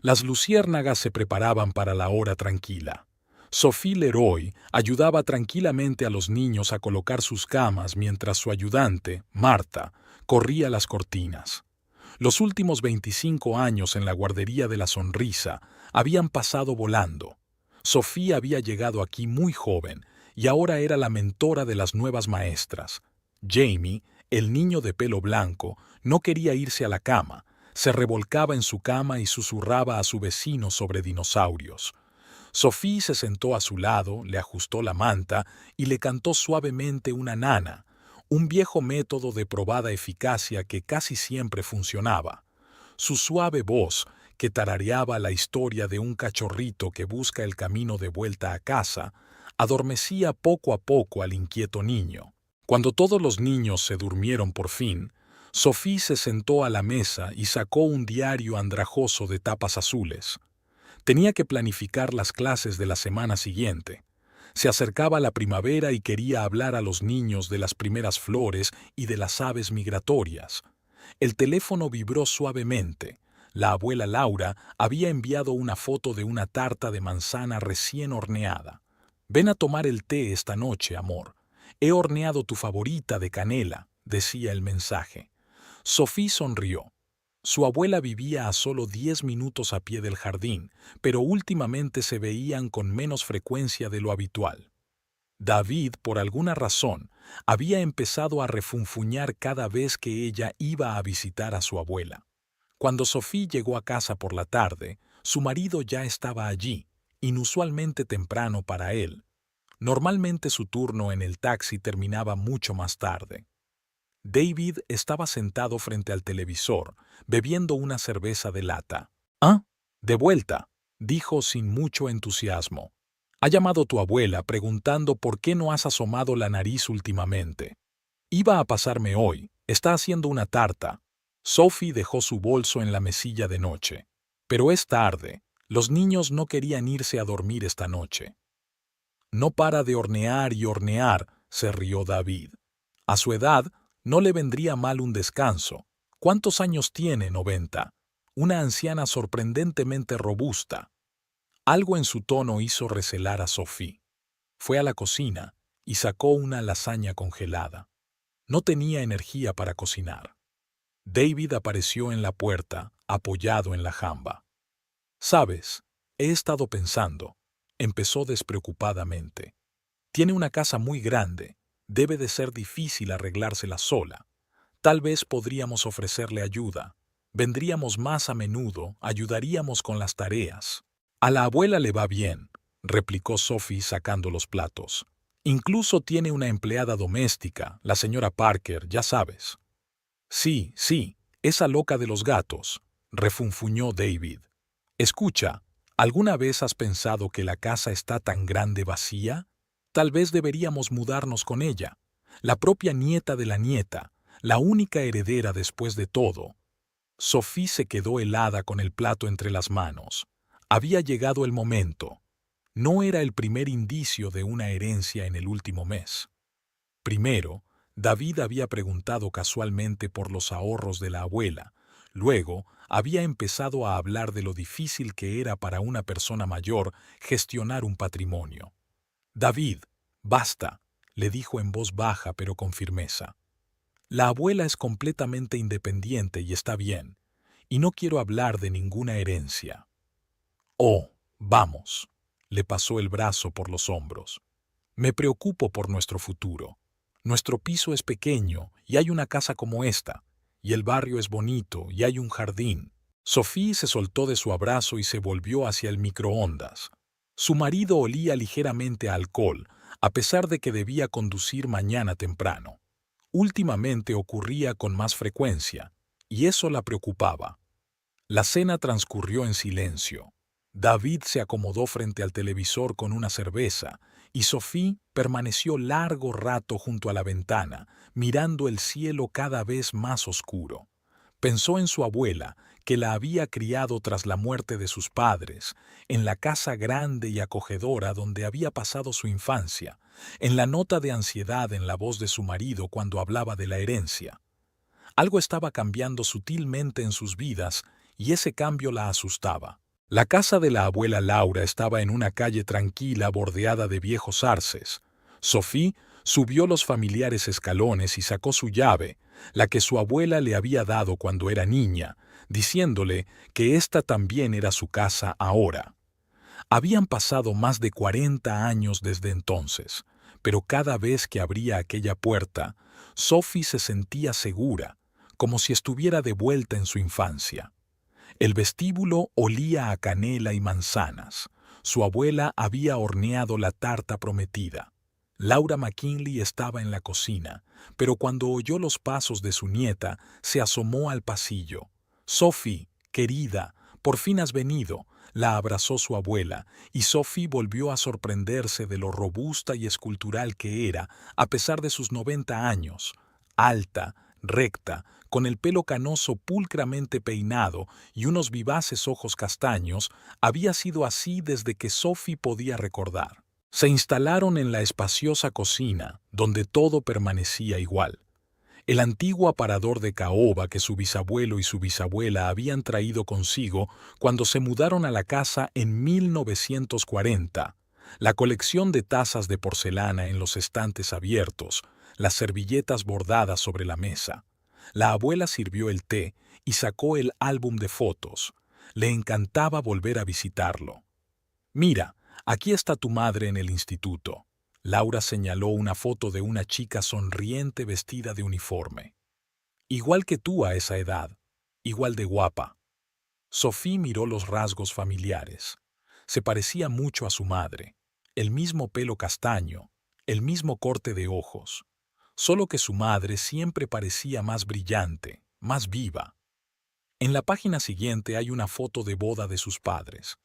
Las luciérnagas se preparaban para la hora tranquila. Sophie Leroy ayudaba tranquilamente a los niños a colocar sus camas mientras su ayudante, Marta, corría las cortinas. Los últimos 25 años en la guardería de la Sonrisa habían pasado volando. Sophie había llegado aquí muy joven y ahora era la mentora de las nuevas maestras. Jamie, el niño de pelo blanco, no quería irse a la cama. Se revolcaba en su cama y susurraba a su vecino sobre dinosaurios. Sophie se sentó a su lado, le ajustó la manta y le cantó suavemente una nana, un viejo método de probada eficacia que casi siempre funcionaba. Su suave voz, que tarareaba la historia de un cachorrito que busca el camino de vuelta a casa, adormecía poco a poco al inquieto niño. Cuando todos los niños se durmieron por fin, Sophie se sentó a la mesa y sacó un diario andrajoso de tapas azules. Tenía que planificar las clases de la semana siguiente. Se acercaba la primavera y quería hablar a los niños de las primeras flores y de las aves migratorias. El teléfono vibró suavemente. La abuela Laura había enviado una foto de una tarta de manzana recién horneada. «Ven a tomar el té esta noche, amor. He horneado tu favorita de canela», decía el mensaje. Sophie sonrió. Su abuela vivía a solo 10 minutos a pie del jardín, pero últimamente se veían con menos frecuencia de lo habitual. David, por alguna razón, había empezado a refunfuñar cada vez que ella iba a visitar a su abuela. Cuando Sophie llegó a casa por la tarde, su marido ya estaba allí, inusualmente temprano para él. Normalmente su turno en el taxi terminaba mucho más tarde. David estaba sentado frente al televisor, bebiendo una cerveza de lata. «Ah, de vuelta», dijo sin mucho entusiasmo. «Ha llamado tu abuela preguntando por qué no has asomado la nariz últimamente. Iba a pasarme hoy, está haciendo una tarta». Sophie dejó su bolso en la mesilla de noche. «Pero es tarde, los niños no querían irse a dormir esta noche». «No para de hornear y hornear», se rió David. «A su edad, no le vendría mal un descanso. ¿Cuántos años tiene? 90. Una anciana sorprendentemente robusta». Algo en su tono hizo recelar a Sophie. Fue a la cocina y sacó una lasaña congelada. No tenía energía para cocinar. David apareció en la puerta, apoyado en la jamba. «Sabes, he estado pensando», empezó despreocupadamente. «Tiene una casa muy grande. Debe de ser difícil arreglársela sola. Tal vez podríamos ofrecerle ayuda. Vendríamos más a menudo, ayudaríamos con las tareas». «A la abuela le va bien», replicó Sophie sacando los platos. «Incluso tiene una empleada doméstica, la señora Parker, ya sabes». «Sí, sí, esa loca de los gatos», refunfuñó David. «Escucha, ¿alguna vez has pensado que la casa está tan grande vacía? Tal vez deberíamos mudarnos con ella. La propia nieta de la nieta, la única heredera después de todo». Sophie se quedó helada con el plato entre las manos. Había llegado el momento. No era el primer indicio de una herencia en el último mes. Primero, David había preguntado casualmente por los ahorros de la abuela. Luego, había empezado a hablar de lo difícil que era para una persona mayor gestionar un patrimonio. «David, basta», le dijo en voz baja pero con firmeza. «La abuela es completamente independiente y está bien, y no quiero hablar de ninguna herencia». «Oh, vamos», le pasó el brazo por los hombros. «Me preocupo por nuestro futuro. Nuestro piso es pequeño y hay una casa como esta, y el barrio es bonito y hay un jardín». Sophie se soltó de su abrazo y se volvió hacia el microondas. Su marido olía ligeramente a alcohol, a pesar de que debía conducir mañana temprano. Últimamente ocurría con más frecuencia, y eso la preocupaba. La cena transcurrió en silencio. David se acomodó frente al televisor con una cerveza, y Sophie permaneció largo rato junto a la ventana, mirando el cielo cada vez más oscuro. Pensó en su abuela, que la había criado tras la muerte de sus padres, en la casa grande y acogedora donde había pasado su infancia, en la nota de ansiedad en la voz de su marido cuando hablaba de la herencia. Algo estaba cambiando sutilmente en sus vidas y ese cambio la asustaba. La casa de la abuela Laura estaba en una calle tranquila bordeada de viejos arces. Sophie subió los familiares escalones y sacó su llave, la que su abuela le había dado cuando era niña, diciéndole que esta también era su casa ahora. Habían pasado más de 40 años desde entonces, pero cada vez que abría aquella puerta, Sophie se sentía segura, como si estuviera de vuelta en su infancia. El vestíbulo olía a canela y manzanas. Su abuela había horneado la tarta prometida. Laura McKinley estaba en la cocina, pero cuando oyó los pasos de su nieta, se asomó al pasillo. «Sophie, querida, por fin has venido», la abrazó su abuela, y Sophie volvió a sorprenderse de lo robusta y escultural que era, a pesar de sus 90 años. Alta, recta, con el pelo canoso pulcramente peinado y unos vivaces ojos castaños, había sido así desde que Sophie podía recordar. Se instalaron en la espaciosa cocina, donde todo permanecía igual. El antiguo aparador de caoba que su bisabuelo y su bisabuela habían traído consigo cuando se mudaron a la casa en 1940, la colección de tazas de porcelana en los estantes abiertos, las servilletas bordadas sobre la mesa. La abuela sirvió el té y sacó el álbum de fotos. Le encantaba volver a visitarlo. «Mira, aquí está tu madre en el instituto». Laura señaló una foto de una chica sonriente vestida de uniforme. «Igual que tú a esa edad, igual de guapa». Sophie miró los rasgos familiares. Se parecía mucho a su madre. El mismo pelo castaño, el mismo corte de ojos. Solo que su madre siempre parecía más brillante, más viva. En la página siguiente hay una foto de boda de sus padres.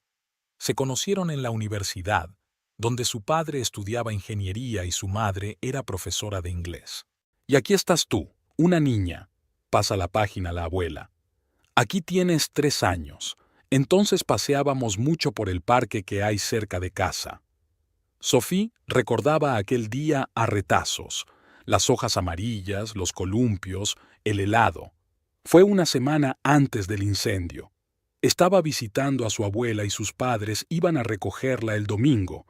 Se conocieron en la universidad, donde su padre estudiaba ingeniería y su madre era profesora de inglés. «Y aquí estás tú, una niña», pasa la página la abuela. «Aquí tienes 3 años. Entonces paseábamos mucho por el parque que hay cerca de casa». Sophie recordaba aquel día a retazos, las hojas amarillas, los columpios, el helado. Fue una semana antes del incendio. Estaba visitando a su abuela y sus padres iban a recogerla el domingo,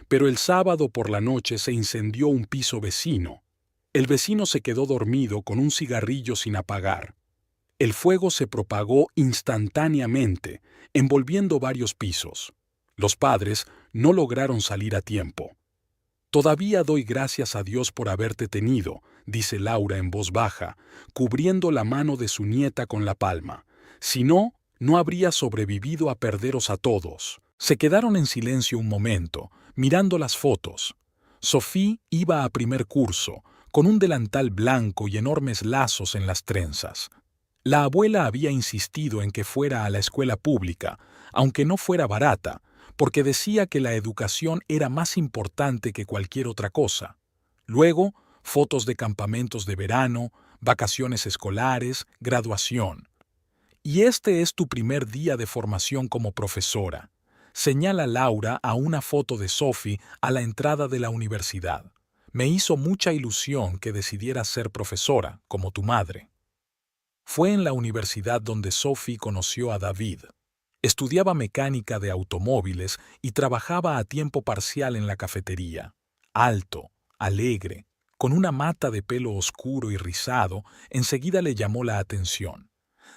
pero el sábado por la noche se incendió un piso vecino. El vecino se quedó dormido con un cigarrillo sin apagar. El fuego se propagó instantáneamente, envolviendo varios pisos. Los padres no lograron salir a tiempo. «Todavía doy gracias a Dios por haberte tenido», dice Laura en voz baja, cubriendo la mano de su nieta con la palma. «Si no, no habría sobrevivido a perderos a todos». Se quedaron en silencio un momento, mirando las fotos. Sophie iba a primer curso, con un delantal blanco y enormes lazos en las trenzas. La abuela había insistido en que fuera a la escuela pública, aunque no fuera barata, porque decía que la educación era más importante que cualquier otra cosa. Luego, fotos de campamentos de verano, vacaciones escolares, graduación. «Y este es tu primer día de formación como profesora», señala Laura a una foto de Sophie a la entrada de la universidad. «Me hizo mucha ilusión que decidieras ser profesora, como tu madre». Fue en la universidad donde Sophie conoció a David. Estudiaba mecánica de automóviles y trabajaba a tiempo parcial en la cafetería. Alto, alegre, con una mata de pelo oscuro y rizado, enseguida le llamó la atención.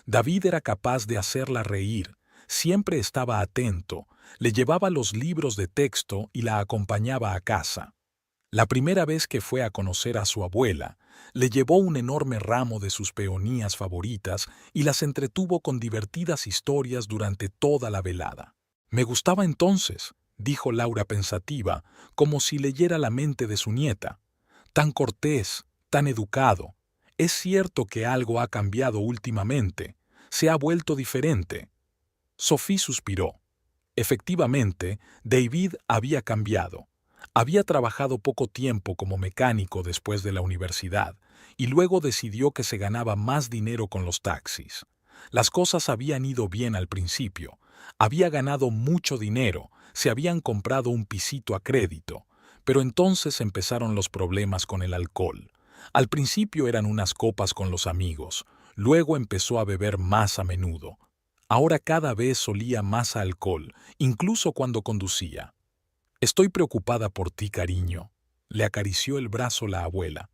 David era capaz de hacerla reír, siempre estaba atento, le llevaba los libros de texto y la acompañaba a casa. La primera vez que fue a conocer a su abuela, le llevó un enorme ramo de sus peonías favoritas y las entretuvo con divertidas historias durante toda la velada. «Me gustaba entonces», dijo Laura pensativa, como si leyera la mente de su nieta. «Tan cortés, tan educado. Es cierto que algo ha cambiado últimamente. Se ha vuelto diferente». Sophie suspiró. Efectivamente, David había cambiado. Había trabajado poco tiempo como mecánico después de la universidad y luego decidió que se ganaba más dinero con los taxis. Las cosas habían ido bien al principio. Había ganado mucho dinero, se habían comprado un pisito a crédito, pero entonces empezaron los problemas con el alcohol. Al principio eran unas copas con los amigos, luego empezó a beber más a menudo. Ahora cada vez olía más a alcohol, incluso cuando conducía. Estoy preocupada por ti, cariño. Le acarició el brazo la abuela.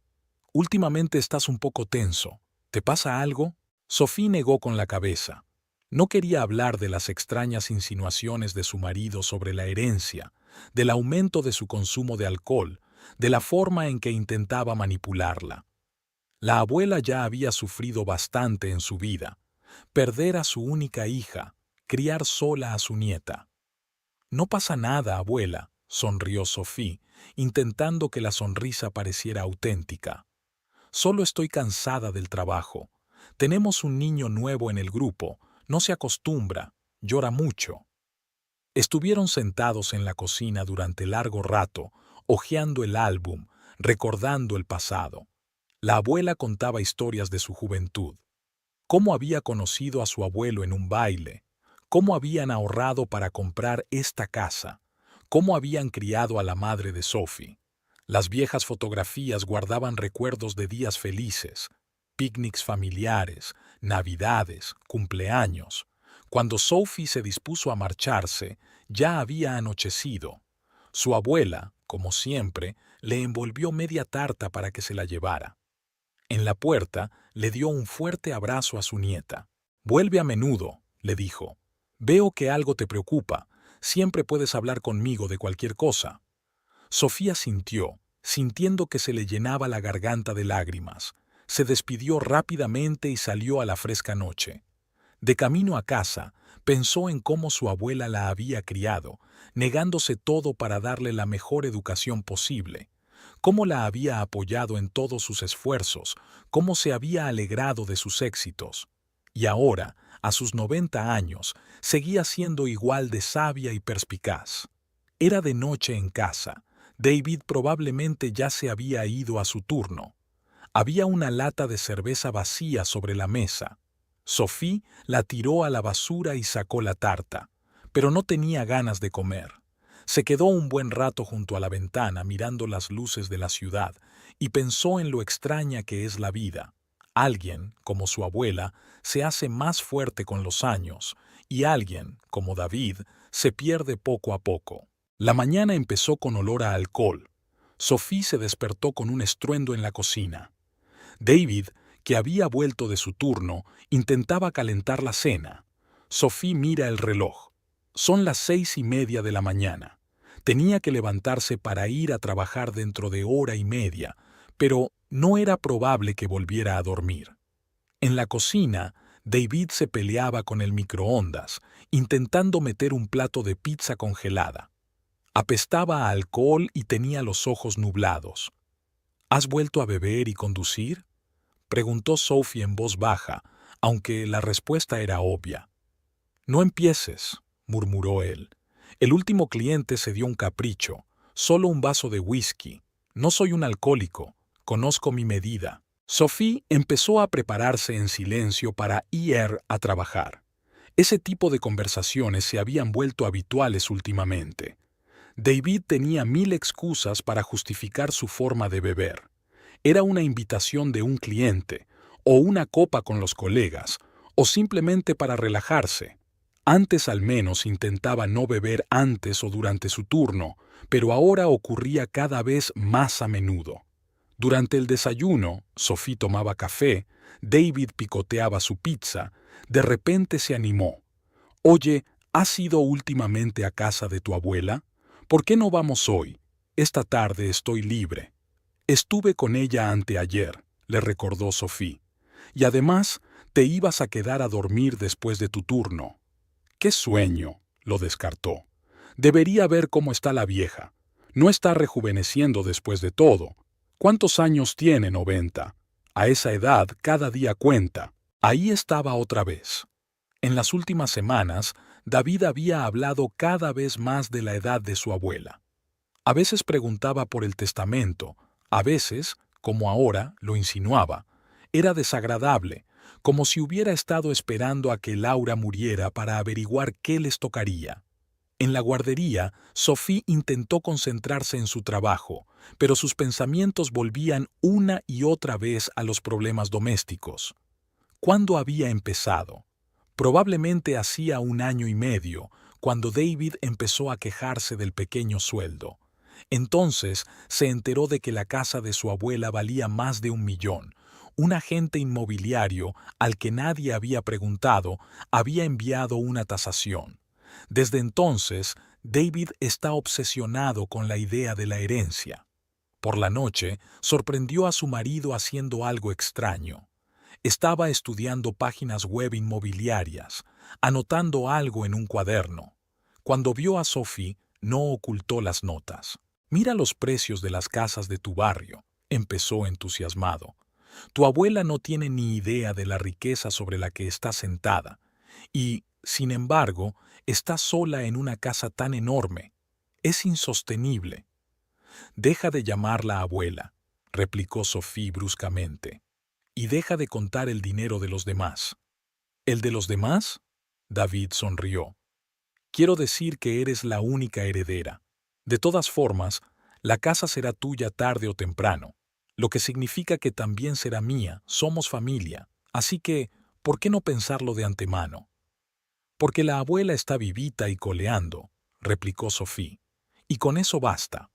Últimamente estás un poco tenso. ¿Te pasa algo? Sophie negó con la cabeza. No quería hablar de las extrañas insinuaciones de su marido sobre la herencia, del aumento de su consumo de alcohol, de la forma en que intentaba manipularla. La abuela ya había sufrido bastante en su vida. Perder a su única hija, criar sola a su nieta. No pasa nada, abuela, sonrió Sophie, intentando que la sonrisa pareciera auténtica. Solo estoy cansada del trabajo. Tenemos un niño nuevo en el grupo, no se acostumbra, llora mucho. Estuvieron sentados en la cocina durante largo rato, hojeando el álbum, recordando el pasado. La abuela contaba historias de su juventud. Cómo había conocido a su abuelo en un baile, cómo habían ahorrado para comprar esta casa, cómo habían criado a la madre de Sophie. Las viejas fotografías guardaban recuerdos de días felices, picnics familiares, navidades, cumpleaños. Cuando Sophie se dispuso a marcharse, ya había anochecido. Su abuela, como siempre, le envolvió media tarta para que se la llevara. En la puerta le dio un fuerte abrazo a su nieta. «Vuelve a menudo», le dijo. «Veo que algo te preocupa. Siempre puedes hablar conmigo de cualquier cosa». Sofía sintió, sintiendo que se le llenaba la garganta de lágrimas. Se despidió rápidamente y salió a la fresca noche. De camino a casa, pensó en cómo su abuela la había criado, negándose todo para darle la mejor educación posible. Cómo la había apoyado en todos sus esfuerzos, cómo se había alegrado de sus éxitos. Y ahora, a sus 90 años, seguía siendo igual de sabia y perspicaz. Era de noche en casa. David probablemente ya se había ido a su turno. Había una lata de cerveza vacía sobre la mesa. Sophie la tiró a la basura y sacó la tarta, pero no tenía ganas de comer. Se quedó un buen rato junto a la ventana mirando las luces de la ciudad y pensó en lo extraña que es la vida. Alguien, como su abuela, se hace más fuerte con los años y alguien, como David, se pierde poco a poco. La mañana empezó con olor a alcohol. Sophie se despertó con un estruendo en la cocina. David, que había vuelto de su turno, intentaba calentar la cena. Sophie mira el reloj. Son las 6:30 de la mañana. Tenía que levantarse para ir a trabajar dentro de hora y media, pero no era probable que volviera a dormir. En la cocina, David se peleaba con el microondas, intentando meter un plato de pizza congelada. Apestaba a alcohol y tenía los ojos nublados. ¿Has vuelto a beber y conducir?, preguntó Sophie en voz baja, aunque la respuesta era obvia. No empieces, murmuró él. El último cliente se dio un capricho, solo un vaso de whisky. No soy un alcohólico, conozco mi medida. Sophie empezó a prepararse en silencio para ir a trabajar. Ese tipo de conversaciones se habían vuelto habituales últimamente. David tenía 1000 excusas para justificar su forma de beber. Era una invitación de un cliente, o una copa con los colegas, o simplemente para relajarse. Antes al menos intentaba no beber antes o durante su turno, pero ahora ocurría cada vez más a menudo. Durante el desayuno, Sophie tomaba café, David picoteaba su pizza. De repente se animó. «Oye, ¿has ido últimamente a casa de tu abuela? ¿Por qué no vamos hoy? Esta tarde estoy libre». «Estuve con ella anteayer», le recordó Sophie. «Y además, te ibas a quedar a dormir después de tu turno». «¡Qué sueño!», lo descartó. «Debería ver cómo está la vieja. No está rejuveneciendo después de todo. ¿Cuántos años tiene? 90. A esa edad cada día cuenta». Ahí estaba otra vez. En las últimas semanas, David había hablado cada vez más de la edad de su abuela. A veces preguntaba por el testamento, a veces, como ahora, lo insinuaba. Era desagradable, como si hubiera estado esperando a que Laura muriera para averiguar qué les tocaría. En la guardería, Sophie intentó concentrarse en su trabajo, pero sus pensamientos volvían una y otra vez a los problemas domésticos. ¿Cuándo había empezado? Probablemente hacía 1 año y medio, cuando David empezó a quejarse del pequeño sueldo. Entonces se enteró de que la casa de su abuela valía más de 1 millón. Un agente inmobiliario, al que nadie había preguntado, había enviado una tasación. Desde entonces, David está obsesionado con la idea de la herencia. Por la noche, sorprendió a su marido haciendo algo extraño. Estaba estudiando páginas web inmobiliarias, anotando algo en un cuaderno. Cuando vio a Sophie, no ocultó las notas. «Mira los precios de las casas de tu barrio», empezó entusiasmado. «Tu abuela no tiene ni idea de la riqueza sobre la que está sentada. Y, sin embargo, está sola en una casa tan enorme. Es insostenible». «Deja de llamarla abuela», replicó Sophie bruscamente. «Y deja de contar el dinero de los demás». «¿El de los demás?», David sonrió. «Quiero decir que eres la única heredera. De todas formas, la casa será tuya tarde o temprano, lo que significa que también será mía, somos familia, así que, ¿por qué no pensarlo de antemano?» «Porque la abuela está vivita y coleando», replicó Sophie, «y con eso basta».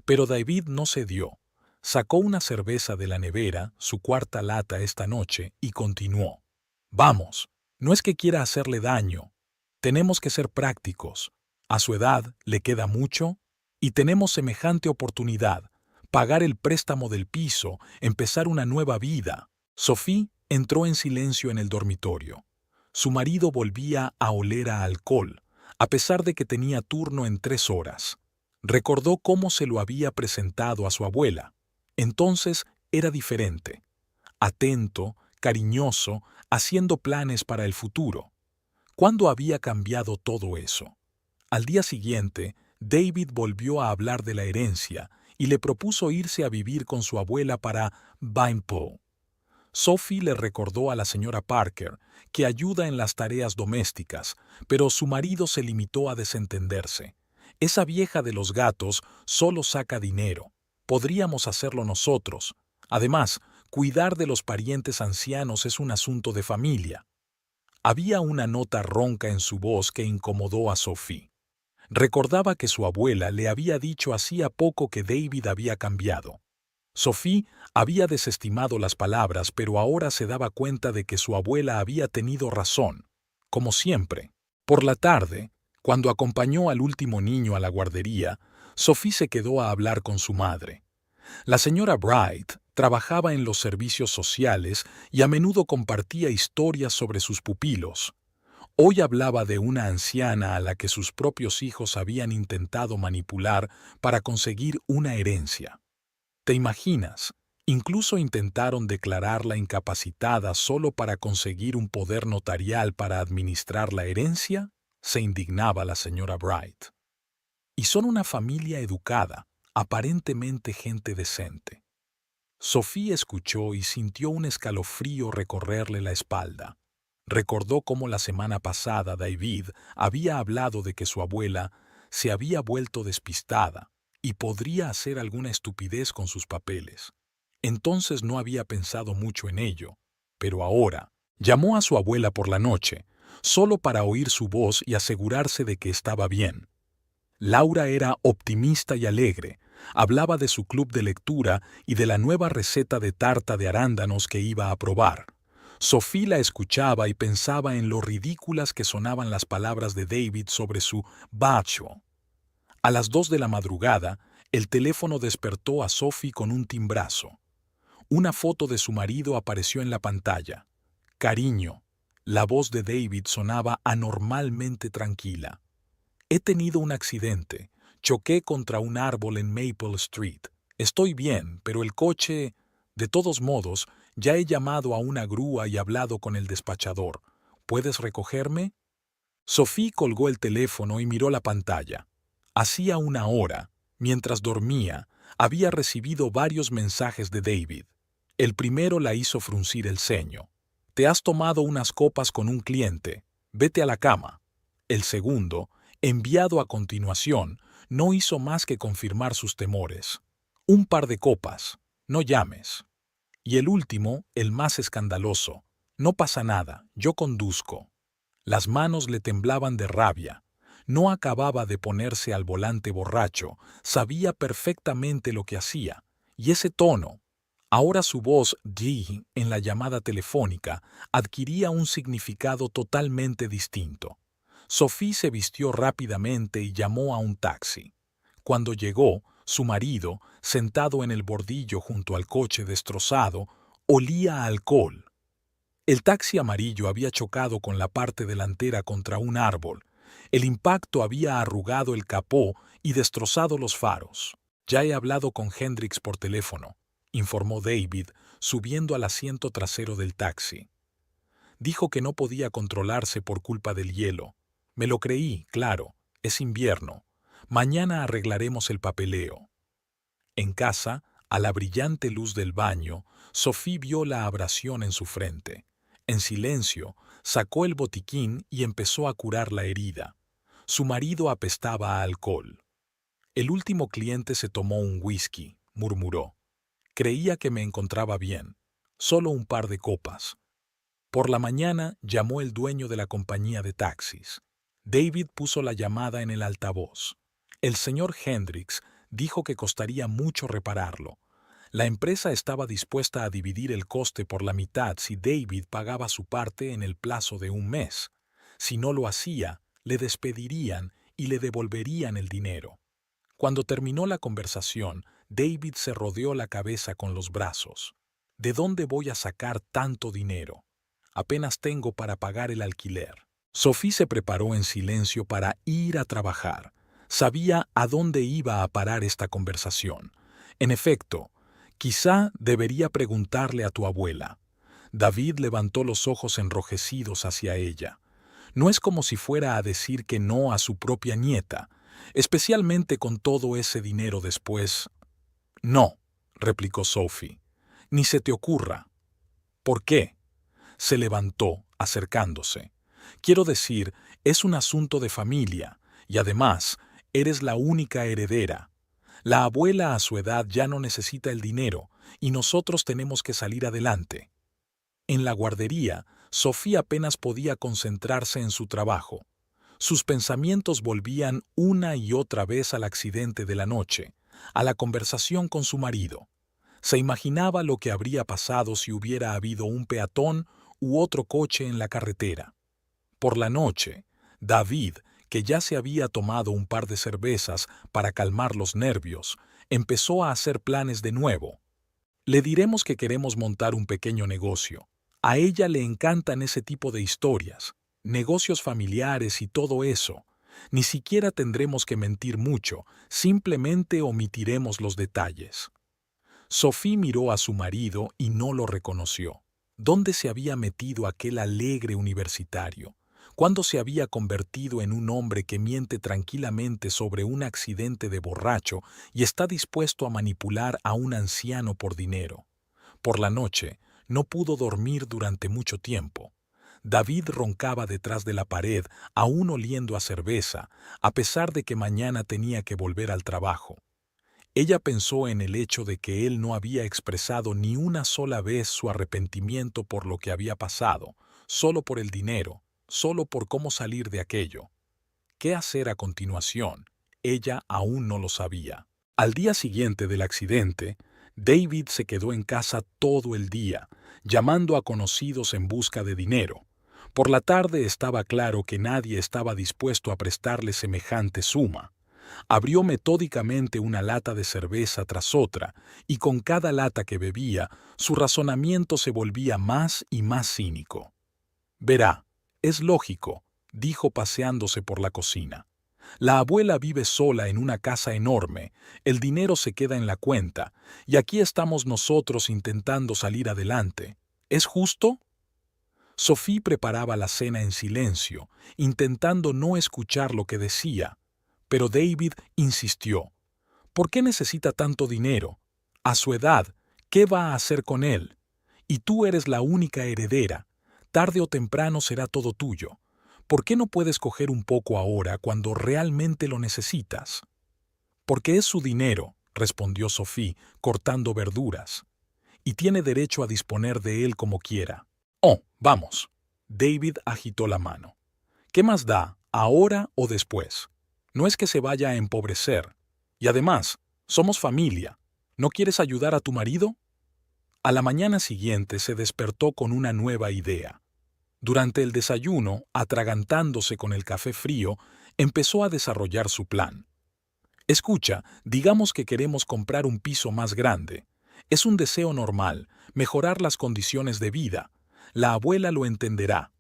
Pero David no cedió. Sacó una cerveza de la nevera, su cuarta lata esta noche, y continuó. «Vamos, no es que quiera hacerle daño. Tenemos que ser prácticos. A su edad le queda mucho y tenemos semejante oportunidad. Pagar el préstamo del piso, empezar una nueva vida». Sophie entró en silencio en el dormitorio. Su marido volvía a oler a alcohol, a pesar de que tenía turno en 3 horas. Recordó cómo se lo había presentado a su abuela. Entonces era diferente. Atento, cariñoso, haciendo planes para el futuro. ¿Cuándo había cambiado todo eso? Al día siguiente, David volvió a hablar de la herencia y le propuso irse a vivir con su abuela para Wimpole. Sophie le recordó a la señora Parker que ayuda en las tareas domésticas, pero su marido se limitó a desentenderse. «Esa vieja de los gatos solo saca dinero. Podríamos hacerlo nosotros. Además, cuidar de los parientes ancianos es un asunto de familia». Había una nota ronca en su voz que incomodó a Sophie. Recordaba que su abuela le había dicho hacía poco que David había cambiado. Sophie había desestimado las palabras, pero ahora se daba cuenta de que su abuela había tenido razón, como siempre. Por la tarde, cuando acompañó al último niño a la guardería, Sophie se quedó a hablar con su madre. La señora Bright trabajaba en los servicios sociales y a menudo compartía historias sobre sus pupilos. Hoy hablaba de una anciana a la que sus propios hijos habían intentado manipular para conseguir una herencia. ¿Te imaginas? Incluso intentaron declararla incapacitada solo para conseguir un poder notarial para administrar la herencia, se indignaba la señora Bright. Y son una familia educada, aparentemente gente decente. Sophie escuchó y sintió un escalofrío recorrerle la espalda. Recordó cómo la semana pasada David había hablado de que su abuela se había vuelto despistada y podría hacer alguna estupidez con sus papeles. Entonces no había pensado mucho en ello, pero ahora llamó a su abuela por la noche, solo para oír su voz y asegurarse de que estaba bien. Laura era optimista y alegre, hablaba de su club de lectura y de la nueva receta de tarta de arándanos que iba a probar. Sophie la escuchaba y pensaba en lo ridículas que sonaban las palabras de David sobre su bacho. A las 2 de la madrugada, el teléfono despertó a Sophie con un timbrazo. Una foto de su marido apareció en la pantalla. «Cariño». La voz de David sonaba anormalmente tranquila. «He tenido un accidente. Choqué contra un árbol en Maple Street. Estoy bien, pero el coche... De todos modos, ya he llamado a una grúa y hablado con el despachador. ¿Puedes recogerme?» Sophie colgó el teléfono y miró la pantalla. Hacía 1 hora, mientras dormía, había recibido varios mensajes de David. El primero la hizo fruncir el ceño. «Te has tomado unas copas con un cliente. Vete a la cama». El segundo, enviado a continuación, no hizo más que confirmar sus temores. «Un par de copas. No llames». Y el último, el más escandaloso. «No pasa nada, yo conduzco». Las manos le temblaban de rabia. No acababa de ponerse al volante borracho, sabía perfectamente lo que hacía. Y ese tono, ahora su voz, Dee, en la llamada telefónica, adquiría un significado totalmente distinto. Sophie se vistió rápidamente y llamó a un taxi. Cuando llegó, su marido, sentado en el bordillo junto al coche destrozado, olía a alcohol. El taxi amarillo había chocado con la parte delantera contra un árbol. El impacto había arrugado el capó y destrozado los faros. «Ya he hablado con Hendricks por teléfono», informó David, subiendo al asiento trasero del taxi. Dijo que no podía controlarse por culpa del hielo. Me lo creí, claro, es invierno. Mañana arreglaremos el papeleo. En casa, a la brillante luz del baño, Sophie vio la abrasión en su frente. En silencio, sacó el botiquín y empezó a curar la herida. Su marido apestaba a alcohol. «El último cliente se tomó un whisky», murmuró. «Creía que me encontraba bien. Solo un par de copas». Por la mañana llamó el dueño de la compañía de taxis. David puso la llamada en el altavoz. El señor Hendricks dijo que costaría mucho repararlo. La empresa estaba dispuesta a dividir el coste por la mitad si David pagaba su parte en el plazo de un mes. Si no lo hacía, le despedirían y le devolverían el dinero. Cuando terminó la conversación, David se rodeó la cabeza con los brazos. ¿De dónde voy a sacar tanto dinero? Apenas tengo para pagar el alquiler. Sophie se preparó en silencio para ir a trabajar. Sabía a dónde iba a parar esta conversación. En efecto, quizá debería preguntarle a tu abuela. David levantó los ojos enrojecidos hacia ella. No es como si fuera a decir que no a su propia nieta, especialmente con todo ese dinero después. «No», replicó Sophie, «ni se te ocurra». «¿Por qué?». Se levantó, acercándose. «Quiero decir, es un asunto de familia, y además, eres la única heredera. La abuela a su edad ya no necesita el dinero, y nosotros tenemos que salir adelante». En la guardería, Sofía apenas podía concentrarse en su trabajo. Sus pensamientos volvían una y otra vez al accidente de la noche, a la conversación con su marido. Se imaginaba lo que habría pasado si hubiera habido un peatón u otro coche en la carretera. Por la noche, David, que ya se había tomado un par de cervezas para calmar los nervios, empezó a hacer planes de nuevo. «Le diremos que queremos montar un pequeño negocio. A ella le encantan ese tipo de historias, negocios familiares y todo eso. Ni siquiera tendremos que mentir mucho, simplemente omitiremos los detalles». Sophie miró a su marido y no lo reconoció. ¿Dónde se había metido aquel alegre universitario? ¿Cuándo se había convertido en un hombre que miente tranquilamente sobre un accidente de borracho y está dispuesto a manipular a un anciano por dinero? Por la noche, no pudo dormir durante mucho tiempo. David roncaba detrás de la pared, aún oliendo a cerveza, a pesar de que mañana tenía que volver al trabajo. Ella pensó en el hecho de que él no había expresado ni una sola vez su arrepentimiento por lo que había pasado, solo por el dinero, solo por cómo salir de aquello. ¿Qué hacer a continuación? Ella aún no lo sabía. Al día siguiente del accidente, David se quedó en casa todo el día, llamando a conocidos en busca de dinero. Por la tarde estaba claro que nadie estaba dispuesto a prestarle semejante suma. Abrió metódicamente una lata de cerveza tras otra, y con cada lata que bebía, su razonamiento se volvía más y más cínico. «Verá, es lógico», dijo paseándose por la cocina. «La abuela vive sola en una casa enorme, el dinero se queda en la cuenta, y aquí estamos nosotros intentando salir adelante. ¿Es justo?». Sophie preparaba la cena en silencio, intentando no escuchar lo que decía. Pero David insistió. «¿Por qué necesita tanto dinero? A su edad, ¿qué va a hacer con él? Y tú eres la única heredera. Tarde o temprano será todo tuyo. ¿Por qué no puedes coger un poco ahora cuando realmente lo necesitas?». «Porque es su dinero», respondió Sophie, cortando verduras. «Y tiene derecho a disponer de él como quiera». «Oh, vamos». David agitó la mano. ¿Qué más da, ahora o después? No es que se vaya a empobrecer. Y además, somos familia. ¿No quieres ayudar a tu marido? A la mañana siguiente se despertó con una nueva idea. Durante el desayuno, atragantándose con el café frío, empezó a desarrollar su plan. Escucha, digamos que queremos comprar un piso más grande. Es un deseo normal, mejorar las condiciones de vida. La abuela lo entenderá.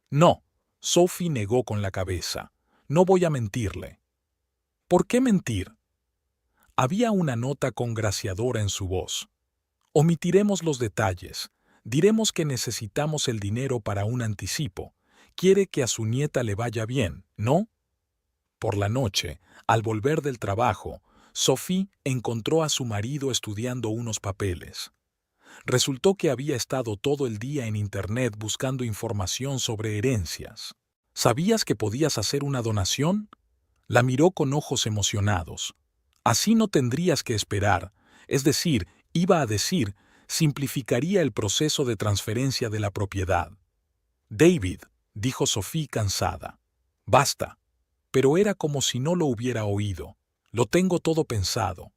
No, Sophie negó con la cabeza. No voy a mentirle. ¿Por qué mentir? Había una nota congraciadora en su voz. Omitiremos los detalles. Diremos que necesitamos el dinero para un anticipo. Quiere que a su nieta le vaya bien, ¿no? Por la noche, al volver del trabajo, Sophie encontró a su marido estudiando unos papeles. Resultó que había estado todo el día en Internet buscando información sobre herencias. ¿Sabías que podías hacer una donación? La miró con ojos emocionados. Así no tendrías que esperar, es decir, iba a decir, simplificaría el proceso de transferencia de la propiedad. David, dijo Sophie cansada. Basta. Pero era como si no lo hubiera oído. Lo tengo todo pensado.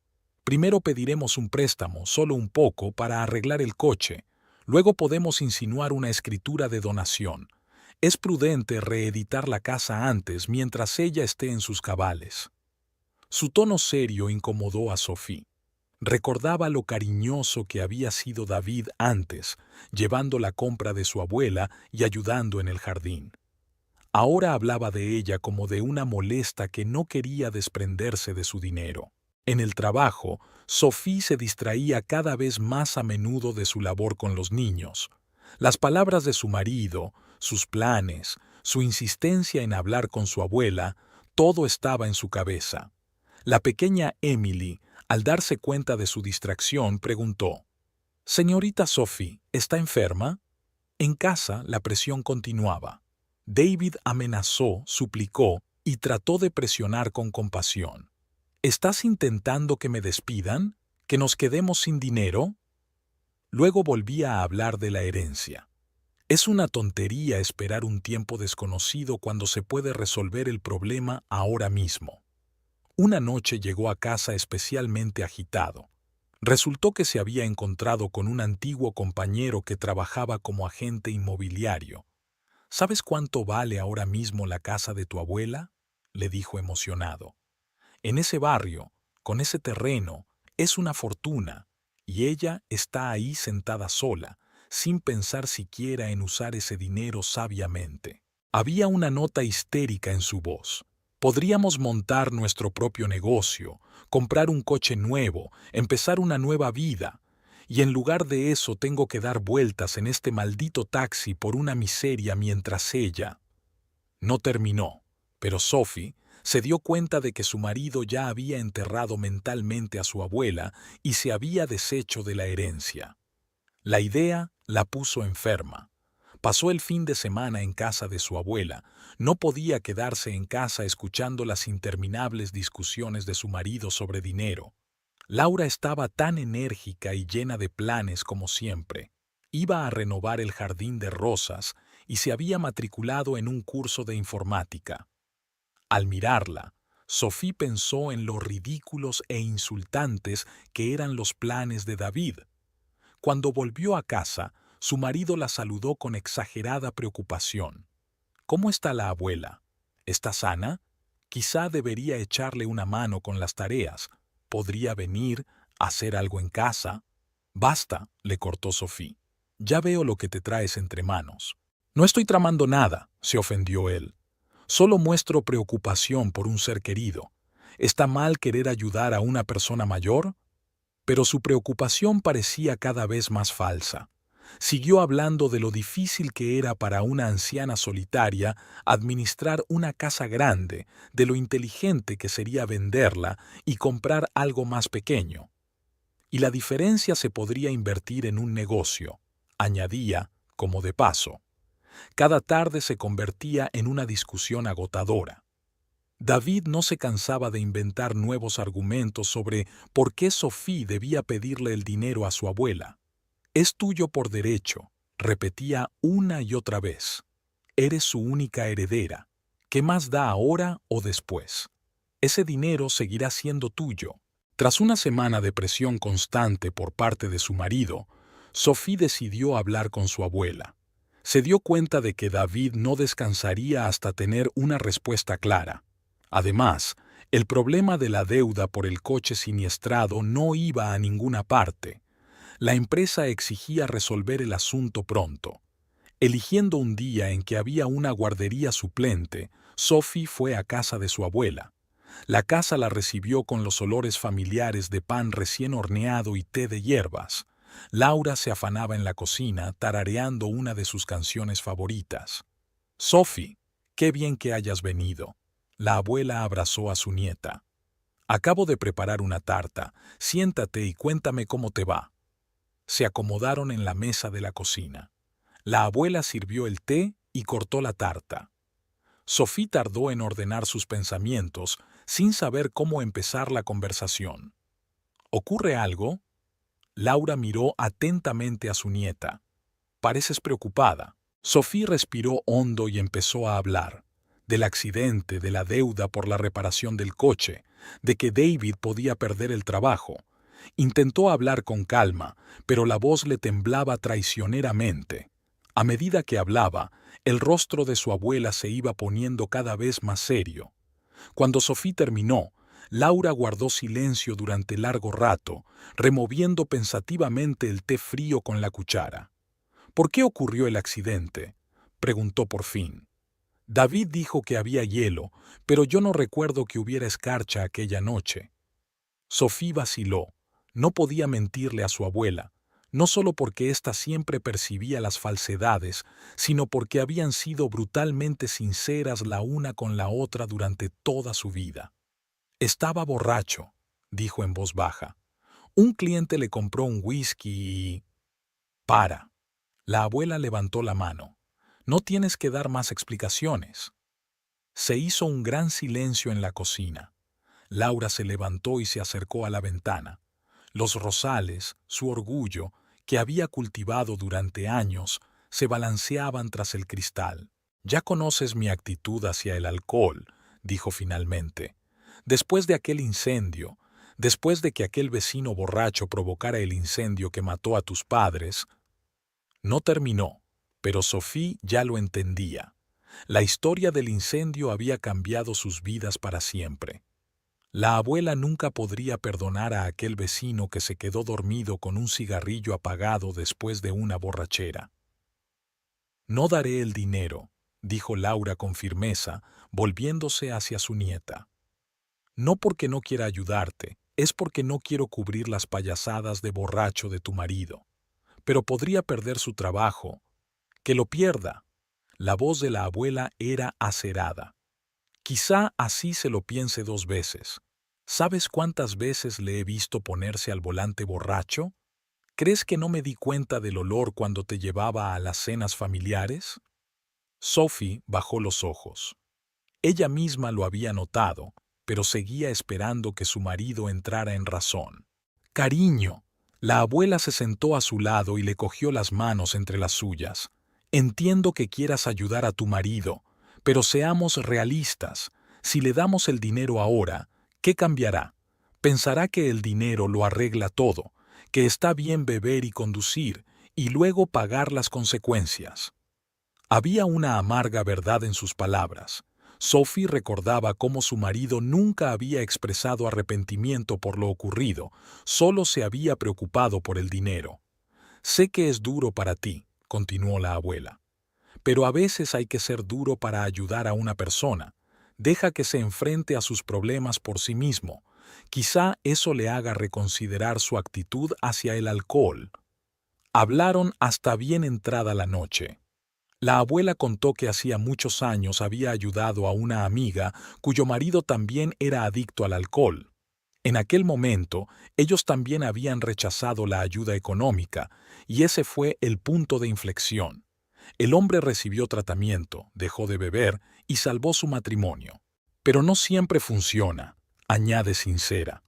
Primero pediremos un préstamo, solo un poco, para arreglar el coche. Luego podemos insinuar una escritura de donación. Es prudente reeditar la casa antes mientras ella esté en sus cabales. Su tono serio incomodó a Sophie. Recordaba lo cariñoso que había sido David antes, llevando la compra de su abuela y ayudando en el jardín. Ahora hablaba de ella como de una molesta que no quería desprenderse de su dinero. En el trabajo, Sophie se distraía cada vez más a menudo de su labor con los niños. Las palabras de su marido, sus planes, su insistencia en hablar con su abuela, todo estaba en su cabeza. La pequeña Emily, al darse cuenta de su distracción, preguntó: «Señorita Sophie, ¿está enferma?» En casa, la presión continuaba. David amenazó, suplicó y trató de presionar con compasión. ¿Estás intentando que me despidan? ¿Que nos quedemos sin dinero? Luego volvía a hablar de la herencia. Es una tontería esperar un tiempo desconocido cuando se puede resolver el problema ahora mismo. Una noche llegó a casa especialmente agitado. Resultó que se había encontrado con un antiguo compañero que trabajaba como agente inmobiliario. ¿Sabes cuánto vale ahora mismo la casa de tu abuela?, le dijo emocionado. En ese barrio, con ese terreno, es una fortuna, y ella está ahí sentada sola, sin pensar siquiera en usar ese dinero sabiamente. Había una nota histérica en su voz. Podríamos montar nuestro propio negocio, comprar un coche nuevo, empezar una nueva vida. Y en lugar de eso tengo que dar vueltas en este maldito taxi por una miseria mientras ella... No terminó, pero Sophie se dio cuenta de que su marido ya había enterrado mentalmente a su abuela y se había deshecho de la herencia. La idea la puso enferma. Pasó el fin de semana en casa de su abuela. No podía quedarse en casa escuchando las interminables discusiones de su marido sobre dinero. Laura estaba tan enérgica y llena de planes como siempre. Iba a renovar el jardín de rosas y se había matriculado en un curso de informática. Al mirarla, Sophie pensó en lo ridículos e insultantes que eran los planes de David. Cuando volvió a casa, su marido la saludó con exagerada preocupación. «¿Cómo está la abuela? ¿Está sana? Quizá debería echarle una mano con las tareas. ¿Podría venir a hacer algo en casa?» «Basta», le cortó Sophie. «Ya veo lo que te traes entre manos». «No estoy tramando nada», se ofendió él. «Solo muestro preocupación por un ser querido. ¿Está mal querer ayudar a una persona mayor?» Pero su preocupación parecía cada vez más falsa. Siguió hablando de lo difícil que era para una anciana solitaria administrar una casa grande, de lo inteligente que sería venderla y comprar algo más pequeño. Y la diferencia se podría invertir en un negocio, añadía, como de paso. Cada tarde se convertía en una discusión agotadora. David no se cansaba de inventar nuevos argumentos sobre por qué Sophie debía pedirle el dinero a su abuela. «Es tuyo por derecho», repetía una y otra vez. «Eres su única heredera. ¿Qué más da ahora o después? Ese dinero seguirá siendo tuyo. Tras una semana de presión constante por parte de su marido, Sophie decidió hablar con su abuela. Se dio cuenta de que David no descansaría hasta tener una respuesta clara. Además, el problema de la deuda por el coche siniestrado no iba a ninguna parte. La empresa exigía resolver el asunto pronto. Eligiendo un día en que había una guardería suplente, Sophie fue a casa de su abuela. La casa la recibió con los olores familiares de pan recién horneado y té de hierbas. Laura se afanaba en la cocina, tarareando una de sus canciones favoritas. «Sophie, qué bien que hayas venido». La abuela abrazó a su nieta. «Acabo de preparar una tarta. Siéntate y cuéntame cómo te va». Se acomodaron en la mesa de la cocina. La abuela sirvió el té y cortó la tarta. Sophie tardó en ordenar sus pensamientos, sin saber cómo empezar la conversación. ¿Ocurre algo? Laura miró atentamente a su nieta. Pareces preocupada. Sophie respiró hondo y empezó a hablar. Del accidente, de la deuda por la reparación del coche, de que David podía perder el trabajo. Intentó hablar con calma, pero la voz le temblaba traicioneramente. A medida que hablaba, el rostro de su abuela se iba poniendo cada vez más serio. Cuando Sophie terminó, Laura guardó silencio durante largo rato, removiendo pensativamente el té frío con la cuchara. «¿Por qué ocurrió el accidente?», preguntó por fin. «David dijo que había hielo, pero yo no recuerdo que hubiera escarcha aquella noche». Sophie vaciló. No podía mentirle a su abuela, no solo porque ésta siempre percibía las falsedades, sino porque habían sido brutalmente sinceras la una con la otra durante toda su vida. «Estaba borracho», dijo en voz baja. «Un cliente le compró un whisky y...» «Para». La abuela levantó la mano. «No tienes que dar más explicaciones». Se hizo un gran silencio en la cocina. Laura se levantó y se acercó a la ventana. Los rosales, su orgullo, que había cultivado durante años, se balanceaban tras el cristal. «Ya conoces mi actitud hacia el alcohol», dijo finalmente. «Después de aquel incendio, después de que aquel vecino borracho provocara el incendio que mató a tus padres...» No terminó, pero Sophie ya lo entendía. La historia del incendio había cambiado sus vidas para siempre. La abuela nunca podría perdonar a aquel vecino que se quedó dormido con un cigarrillo apagado después de una borrachera. «No daré el dinero», dijo Laura con firmeza, volviéndose hacia su nieta. «No porque no quiera ayudarte, es porque no quiero cubrir las payasadas de borracho de tu marido. Pero podría perder su trabajo. ¡Que lo pierda!». La voz de la abuela era acerada. «Quizá así se lo piense 2 veces. ¿Sabes cuántas veces le he visto ponerse al volante borracho? ¿Crees que no me di cuenta del olor cuando te llevaba a las cenas familiares?». Sophie bajó los ojos. Ella misma lo había notado, pero seguía esperando que su marido entrara en razón. «Cariño». La abuela se sentó a su lado y le cogió las manos entre las suyas. «Entiendo que quieras ayudar a tu marido, pero seamos realistas. Si le damos el dinero ahora, ¿qué cambiará? Pensará que el dinero lo arregla todo, que está bien beber y conducir, y luego pagar las consecuencias». Había una amarga verdad en sus palabras. Sophie recordaba cómo su marido nunca había expresado arrepentimiento por lo ocurrido, solo se había preocupado por el dinero. «Sé que es duro para ti», continuó la abuela, «pero a veces hay que ser duro para ayudar a una persona. Deja que se enfrente a sus problemas por sí mismo. Quizá eso le haga reconsiderar su actitud hacia el alcohol». Hablaron hasta bien entrada la noche. La abuela contó que hacía muchos años había ayudado a una amiga cuyo marido también era adicto al alcohol. En aquel momento, ellos también habían rechazado la ayuda económica, y ese fue el punto de inflexión. El hombre recibió tratamiento, dejó de beber y salvó su matrimonio. «Pero no siempre funciona», añade sincera.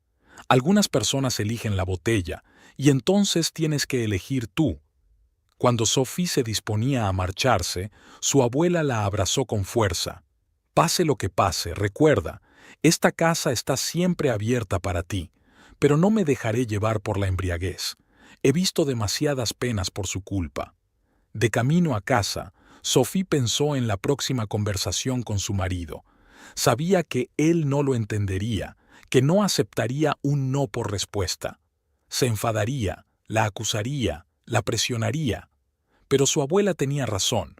«Algunas personas eligen la botella, y entonces tienes que elegir tú». Cuando Sophie se disponía a marcharse, su abuela la abrazó con fuerza. Pase lo que pase, recuerda, esta casa está siempre abierta para ti, pero no me dejaré llevar por la embriaguez. He visto demasiadas penas por su culpa. De camino a casa, Sophie pensó en la próxima conversación con su marido. Sabía que él no lo entendería, que no aceptaría un no por respuesta. Se enfadaría, la acusaría, la presionaría. Pero su abuela tenía razón.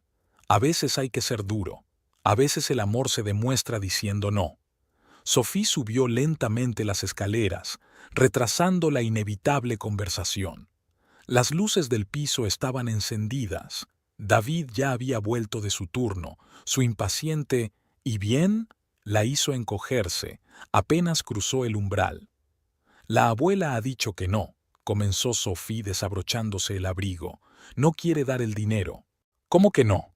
A veces hay que ser duro. A veces el amor se demuestra diciendo no. Sophie subió lentamente las escaleras, retrasando la inevitable conversación. Las luces del piso estaban encendidas. David ya había vuelto de su turno. Su impaciente «¿Y bien?» la hizo encogerse. Apenas cruzó el umbral. «La abuela ha dicho que no», comenzó Sophie desabrochándose el abrigo. «No quiere dar el dinero». «¿Cómo que no?»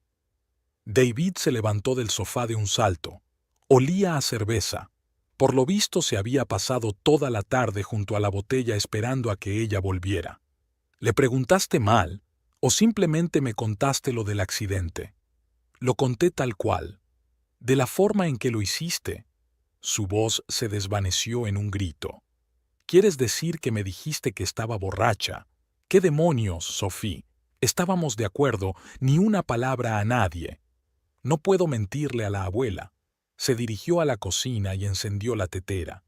David se levantó del sofá de un salto. Olía a cerveza. Por lo visto se había pasado toda la tarde junto a la botella esperando a que ella volviera. ¿Le preguntaste mal o simplemente me contaste lo del accidente? Lo conté tal cual. De la forma en que lo hiciste. Su voz se desvaneció en un grito. ¿Quieres decir que me dijiste que estaba borracha? ¿Qué demonios, Sophie? Estábamos de acuerdo, ni una palabra a nadie. No puedo mentirle a la abuela. Se dirigió a la cocina y encendió la tetera.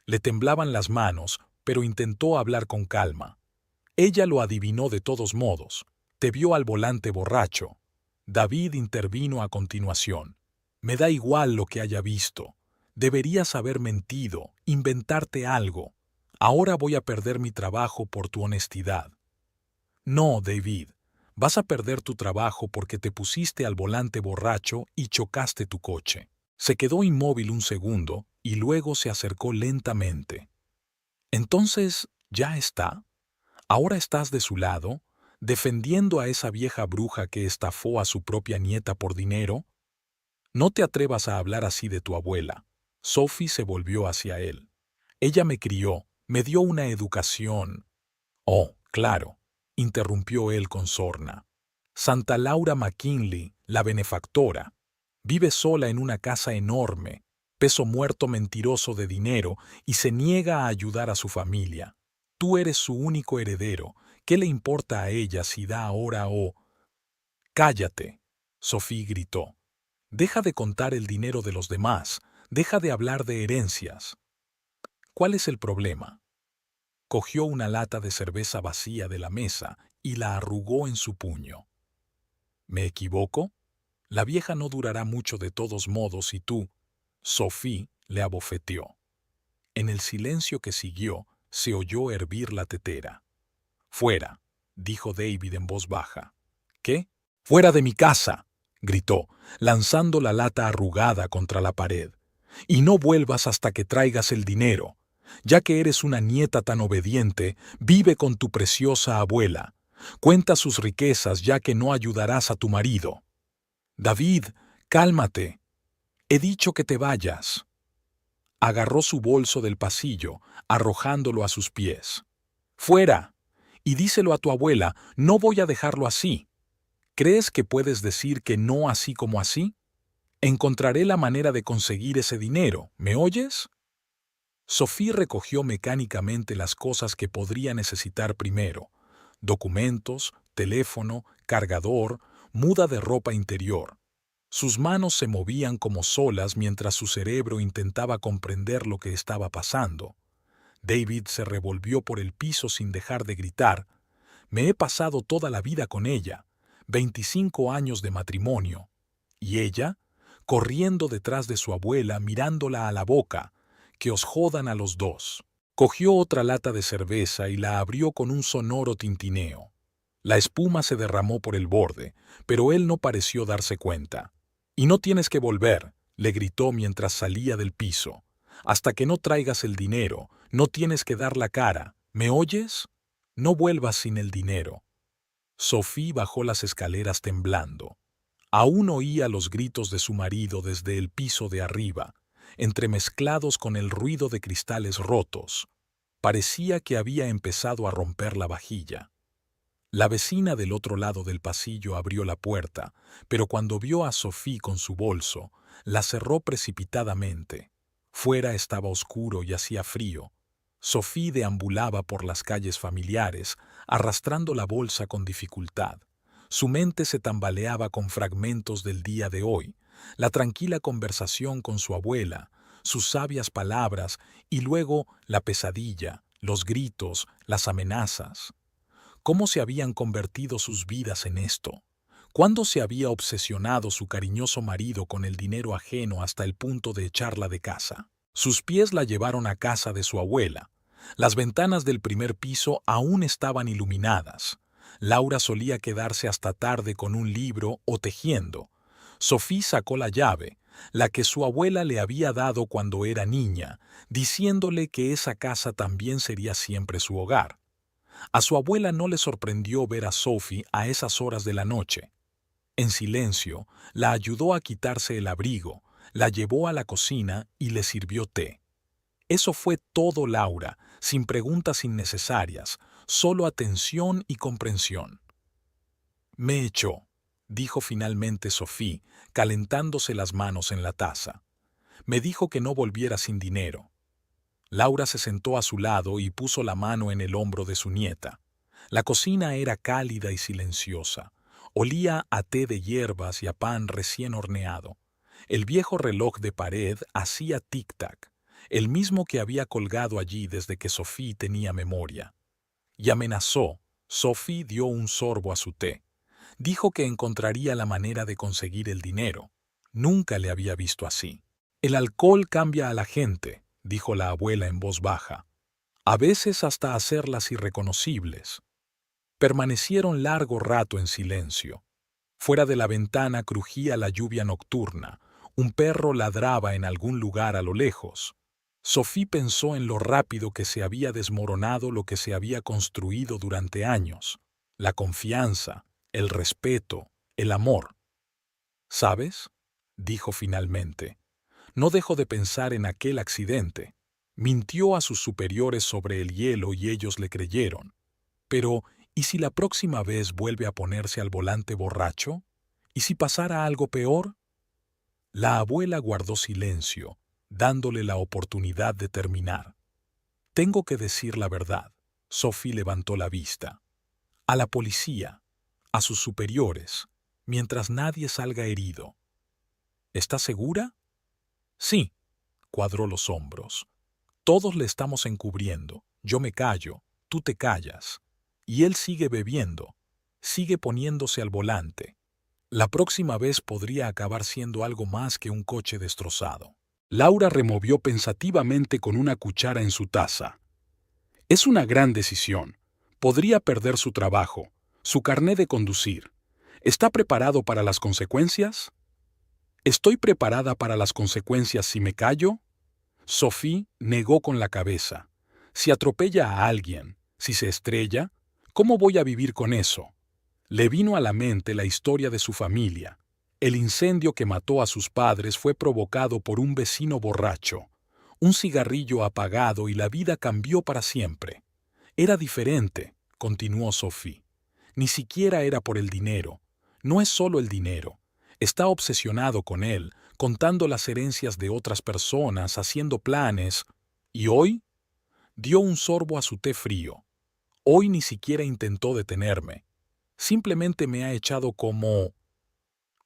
Le temblaban las manos, pero intentó hablar con calma. Ella lo adivinó de todos modos. Te vio al volante borracho. David intervino a continuación. Me da igual lo que haya visto. Deberías haber mentido, inventarte algo. Ahora voy a perder mi trabajo por tu honestidad. No, David. Vas a perder tu trabajo porque te pusiste al volante borracho y chocaste tu coche. Se quedó inmóvil un segundo y luego se acercó lentamente. Entonces, ¿ya está? ¿Ahora estás de su lado, defendiendo a esa vieja bruja que estafó a su propia nieta por dinero? No te atrevas a hablar así de tu abuela. Sophie se volvió hacia él. Ella me crió, me dio una educación. Oh, claro, interrumpió él con sorna. Santa Laura McKinley, la benefactora, vive sola en una casa enorme, peso muerto mentiroso de dinero, y se niega a ayudar a su familia. Tú eres su único heredero. ¿Qué le importa a ella si da ahora o...? «Cállate», Sophie gritó. «Deja de contar el dinero de los demás. Deja de hablar de herencias». «¿Cuál es el problema?» Cogió una lata de cerveza vacía de la mesa y la arrugó en su puño. ¿Me equivoco? La vieja no durará mucho de todos modos y tú... Sophie le abofeteó. En el silencio que siguió, se oyó hervir la tetera. «Fuera», dijo David en voz baja. «¿Qué? ¡Fuera de mi casa!», gritó, lanzando la lata arrugada contra la pared. «Y no vuelvas hasta que traigas el dinero. Ya que eres una nieta tan obediente, vive con tu preciosa abuela. Cuenta sus riquezas ya que no ayudarás a tu marido». «David, cálmate. He dicho que te vayas». Agarró su bolso del pasillo, arrojándolo a sus pies. «¡Fuera! Y díselo a tu abuela, no voy a dejarlo así. ¿Crees que puedes decir que no así como así? Encontraré la manera de conseguir ese dinero, ¿me oyes?» Sophie recogió mecánicamente las cosas que podría necesitar primero: documentos, teléfono, cargador, muda de ropa interior. Sus manos se movían como solas mientras su cerebro intentaba comprender lo que estaba pasando. David se revolvió por el piso sin dejar de gritar. «Me he pasado toda la vida con ella, 25 años de matrimonio. Y ella, corriendo detrás de su abuela, mirándola a la boca. Que os jodan a los dos». Cogió otra lata de cerveza y la abrió con un sonoro tintineo. La espuma se derramó por el borde, pero él no pareció darse cuenta. «Y no tienes que volver», le gritó mientras salía del piso. «Hasta que no traigas el dinero, no tienes que dar la cara. ¿Me oyes? No vuelvas sin el dinero». Sophie bajó las escaleras temblando. Aún oía los gritos de su marido desde el piso de arriba, entremezclados con el ruido de cristales rotos. Parecía que había empezado a romper la vajilla. La vecina del otro lado del pasillo abrió la puerta, pero cuando vio a Sophie con su bolso, la cerró precipitadamente. Fuera estaba oscuro y hacía frío. Sophie deambulaba por las calles familiares, arrastrando la bolsa con dificultad. Su mente se tambaleaba con fragmentos del día de hoy, la tranquila conversación con su abuela, sus sabias palabras y luego la pesadilla, los gritos, las amenazas. ¿Cómo se habían convertido sus vidas en esto? ¿Cuándo se había obsesionado su cariñoso marido con el dinero ajeno hasta el punto de echarla de casa? Sus pies la llevaron a casa de su abuela. Las ventanas del primer piso aún estaban iluminadas. Laura solía quedarse hasta tarde con un libro o tejiendo. Sophie sacó la llave, la que su abuela le había dado cuando era niña, diciéndole que esa casa también sería siempre su hogar. A su abuela no le sorprendió ver a Sophie a esas horas de la noche. En silencio, la ayudó a quitarse el abrigo, la llevó a la cocina y le sirvió té. Eso fue todo, Laura, sin preguntas innecesarias, solo atención y comprensión. Me echó, dijo finalmente Sophie, calentándose las manos en la taza. Me dijo que no volviera sin dinero. Laura se sentó a su lado y puso la mano en el hombro de su nieta. La cocina era cálida y silenciosa. Olía a té de hierbas y a pan recién horneado. El viejo reloj de pared hacía tic-tac, el mismo que había colgado allí desde que Sophie tenía memoria. Y amenazó. Sophie dio un sorbo a su té. Dijo que encontraría la manera de conseguir el dinero. Nunca le había visto así. El alcohol cambia a la gente, dijo la abuela en voz baja, a veces hasta hacerlas irreconocibles. Permanecieron largo rato en silencio. Fuera de la ventana crujía la lluvia nocturna, un perro ladraba en algún lugar a lo lejos. Sophie pensó en lo rápido que se había desmoronado lo que se había construido durante años, la confianza, el respeto, el amor. ¿Sabes?, dijo finalmente. No dejo de pensar en aquel accidente. Mintió a sus superiores sobre el hielo y ellos le creyeron. Pero, ¿y si la próxima vez vuelve a ponerse al volante borracho? ¿Y si pasara algo peor? La abuela guardó silencio, dándole la oportunidad de terminar. Tengo que decir la verdad. Sophie levantó la vista. A la policía, a sus superiores, mientras nadie salga herido. ¿Estás segura? Sí, cuadró los hombros. Todos le estamos encubriendo. Yo me callo, tú te callas. Y él sigue bebiendo, sigue poniéndose al volante. La próxima vez podría acabar siendo algo más que un coche destrozado. Laura removió pensativamente con una cuchara en su taza. Es una gran decisión. Podría perder su trabajo, su carné de conducir. ¿Está preparado para las consecuencias? ¿Estoy preparada para las consecuencias si me callo? Sophie negó con la cabeza. Si atropella a alguien, si se estrella, ¿cómo voy a vivir con eso? Le vino a la mente la historia de su familia. El incendio que mató a sus padres fue provocado por un vecino borracho. Un cigarrillo apagado y la vida cambió para siempre. Era diferente, continuó Sophie. Ni siquiera era por el dinero. No es solo el dinero. Está obsesionado con él, contando las herencias de otras personas, haciendo planes. ¿Y hoy? Dio un sorbo a su té frío. Hoy ni siquiera intentó detenerme. Simplemente me ha echado como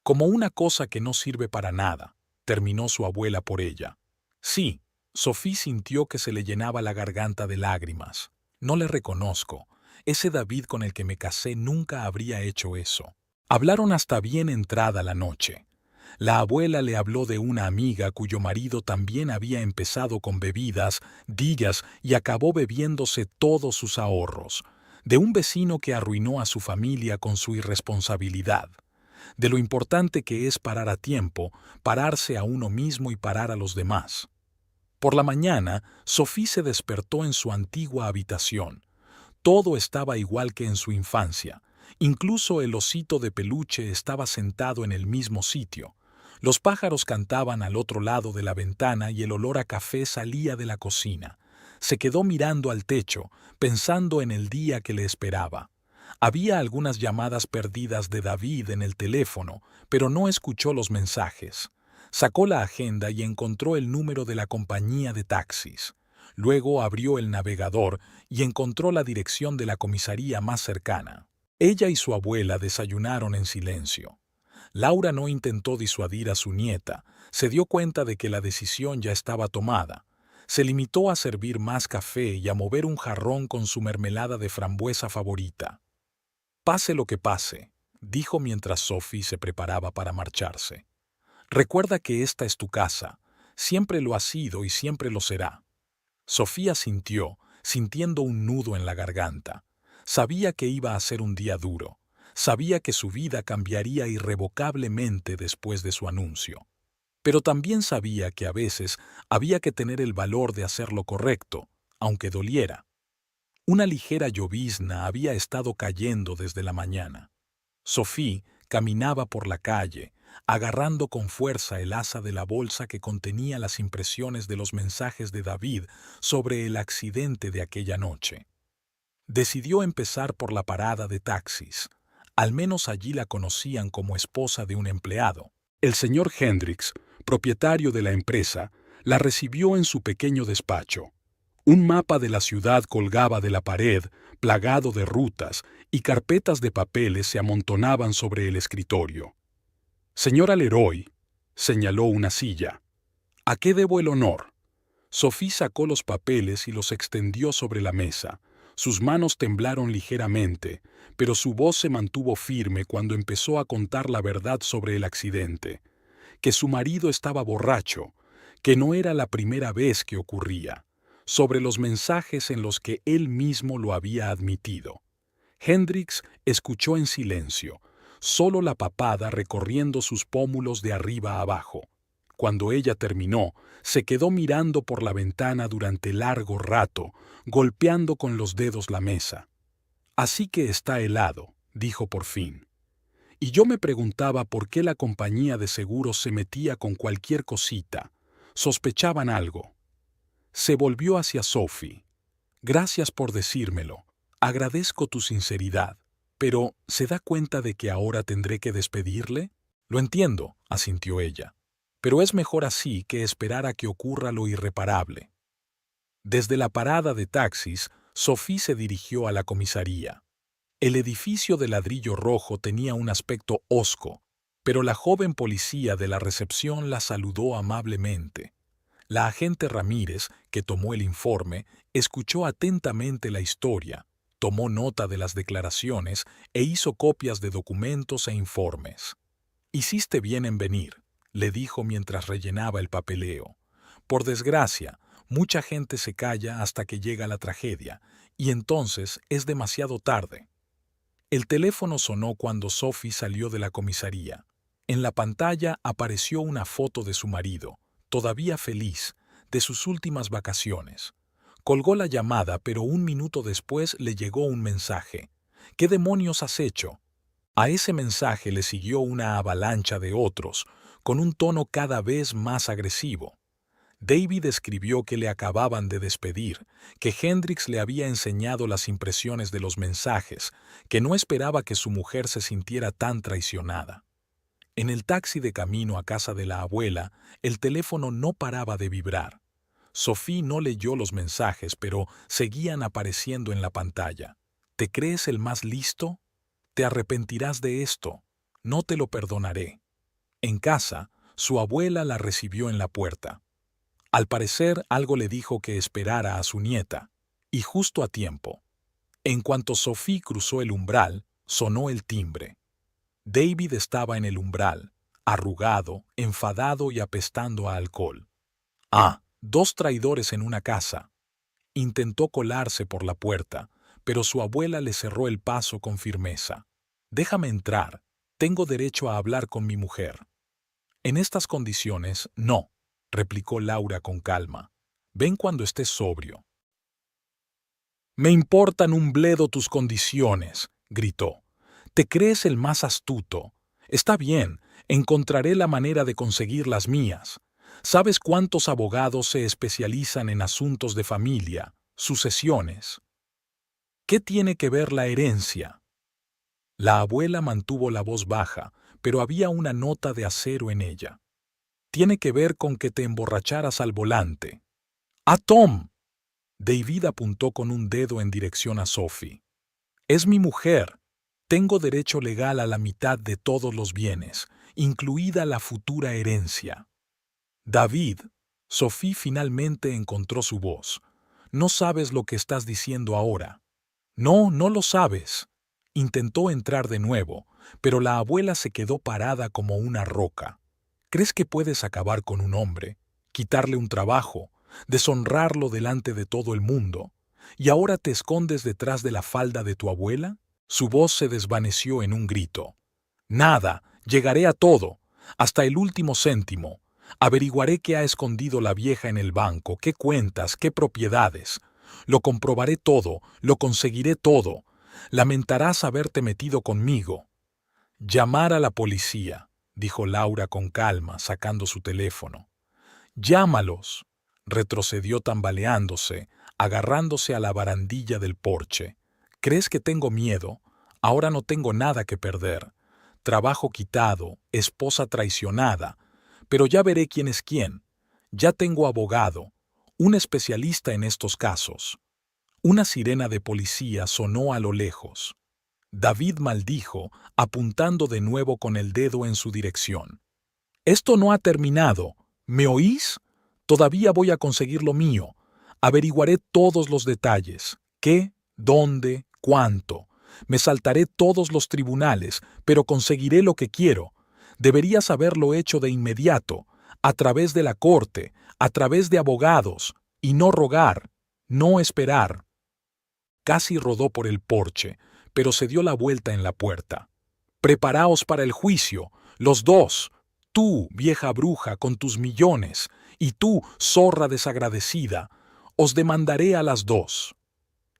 una cosa que no sirve para nada, terminó su abuela por ella. Sí, Sophie sintió que se le llenaba la garganta de lágrimas. No le reconozco. Ese David con el que me casé nunca habría hecho eso. Hablaron hasta bien entrada la noche. La abuela le habló de una amiga cuyo marido también había empezado con bebidas, digas y acabó bebiéndose todos sus ahorros. De un vecino que arruinó a su familia con su irresponsabilidad. De lo importante que es parar a tiempo, pararse a uno mismo y parar a los demás. Por la mañana, Sophie se despertó en su antigua habitación. Todo estaba igual que en su infancia. Incluso el osito de peluche estaba sentado en el mismo sitio. Los pájaros cantaban al otro lado de la ventana y el olor a café salía de la cocina. Se quedó mirando al techo, pensando en el día que le esperaba. Había algunas llamadas perdidas de David en el teléfono, pero no escuchó los mensajes. Sacó la agenda y encontró el número de la compañía de taxis. Luego abrió el navegador y encontró la dirección de la comisaría más cercana. Ella y su abuela desayunaron en silencio. Laura no intentó disuadir a su nieta, se dio cuenta de que la decisión ya estaba tomada. Se limitó a servir más café y a mover un jarrón con su mermelada de frambuesa favorita. Pase lo que pase, dijo mientras Sophie se preparaba para marcharse. Recuerda que esta es tu casa, siempre lo ha sido y siempre lo será. Sofía sintió, sintiendo un nudo en la garganta. Sabía que iba a ser un día duro. Sabía que su vida cambiaría irrevocablemente después de su anuncio. Pero también sabía que a veces había que tener el valor de hacer lo correcto, aunque doliera. Una ligera llovizna había estado cayendo desde la mañana. Sophie caminaba por la calle, agarrando con fuerza el asa de la bolsa que contenía las impresiones de los mensajes de David sobre el accidente de aquella noche. Decidió empezar por la parada de taxis. Al menos allí la conocían como esposa de un empleado. El señor Hendricks, propietario de la empresa, la recibió en su pequeño despacho. Un mapa de la ciudad colgaba de la pared, plagado de rutas, y carpetas de papeles se amontonaban sobre el escritorio. «Señora Leroy», señaló una silla. «¿A qué debo el honor?» Sophie sacó los papeles y los extendió sobre la mesa. Sus manos temblaron ligeramente, pero su voz se mantuvo firme cuando empezó a contar la verdad sobre el accidente. Que su marido estaba borracho, que no era la primera vez que ocurría, sobre los mensajes en los que él mismo lo había admitido. Hendricks escuchó en silencio, solo la papada recorriendo sus pómulos de arriba a abajo. Cuando ella terminó, se quedó mirando por la ventana durante largo rato, golpeando con los dedos la mesa. «Así que está helado», dijo por fin. «Y yo me preguntaba por qué la compañía de seguros se metía con cualquier cosita. Sospechaban algo». Se volvió hacia Sophie. «Gracias por decírmelo. Agradezco tu sinceridad. Pero, ¿se da cuenta de que ahora tendré que despedirle?» «Lo entiendo», asintió ella. «Pero es mejor así que esperar a que ocurra lo irreparable». Desde la parada de taxis, Sophie se dirigió a la comisaría. El edificio de ladrillo rojo tenía un aspecto hosco, pero la joven policía de la recepción la saludó amablemente. La agente Ramírez, que tomó el informe, escuchó atentamente la historia, tomó nota de las declaraciones e hizo copias de documentos e informes. «Hiciste bien en venir», le dijo mientras rellenaba el papeleo. «Por desgracia, mucha gente se calla hasta que llega la tragedia, y entonces es demasiado tarde». El teléfono sonó cuando Sophie salió de la comisaría. En la pantalla apareció una foto de su marido, todavía feliz, de sus últimas vacaciones. Colgó la llamada, pero un minuto después le llegó un mensaje. «¿Qué demonios has hecho?». A ese mensaje le siguió una avalancha de otros, con un tono cada vez más agresivo. David escribió que le acababan de despedir, que Hendricks le había enseñado las impresiones de los mensajes, que no esperaba que su mujer se sintiera tan traicionada. En el taxi de camino a casa de la abuela, el teléfono no paraba de vibrar. Sophie no leyó los mensajes, pero seguían apareciendo en la pantalla. «¿Te crees el más listo? Te arrepentirás de esto. No te lo perdonaré». En casa, su abuela la recibió en la puerta. Al parecer, algo le dijo que esperara a su nieta, y justo a tiempo. En cuanto Sophie cruzó el umbral, sonó el timbre. David estaba en el umbral, arrugado, enfadado y apestando a alcohol. «Ah, 2 traidores en una casa». Intentó colarse por la puerta, pero su abuela le cerró el paso con firmeza. «Déjame entrar. Tengo derecho a hablar con mi mujer». «En estas condiciones, no», replicó Laura con calma. «Ven cuando estés sobrio». «Me importan un bledo tus condiciones», gritó. «Te crees el más astuto. Está bien, encontraré la manera de conseguir las mías. ¿Sabes cuántos abogados se especializan en asuntos de familia, sucesiones? ¿Qué tiene que ver la herencia? La abuela mantuvo la voz baja, pero había una nota de acero en ella. Tiene que ver con que te emborracharas al volante. ¡Ah, Tom! David apuntó con un dedo en dirección a Sophie. Es mi mujer. Tengo derecho legal a la mitad de todos los bienes, incluida la futura herencia. David, Sophie finalmente encontró su voz. No sabes lo que estás diciendo ahora. No, no lo sabes. Intentó entrar de nuevo, pero la abuela se quedó parada como una roca. ¿Crees que puedes acabar con un hombre, quitarle un trabajo, deshonrarlo delante de todo el mundo, y ahora te escondes detrás de la falda de tu abuela? Su voz se desvaneció en un grito. Nada, llegaré a todo, hasta el último céntimo. Averiguaré qué ha escondido la vieja en el banco, qué cuentas, qué propiedades. Lo comprobaré todo, lo conseguiré todo. Lamentarás haberte metido conmigo. Llamar a la policía, dijo Laura con calma, sacando su teléfono. Llámalos. Retrocedió tambaleándose, agarrándose a la barandilla del porche. ¿Crees que tengo miedo? Ahora no tengo nada que perder. Trabajo quitado, esposa traicionada. Pero ya veré quién es quién. Ya tengo abogado, un especialista en estos casos. Una sirena de policía sonó a lo lejos. David maldijo, apuntando de nuevo con el dedo en su dirección. Esto no ha terminado. ¿Me oís? Todavía voy a conseguir lo mío. Averiguaré todos los detalles. ¿Qué? ¿Dónde? ¿Cuánto? Me saltaré todos los tribunales, pero conseguiré lo que quiero. Deberías haberlo hecho de inmediato, a través de la corte, a través de abogados, y no rogar, no esperar. Casi rodó por el porche, pero se dio la vuelta en la puerta. Preparaos para el juicio, los dos. Tú, vieja bruja, con tus millones, y tú, zorra desagradecida, os demandaré a las dos.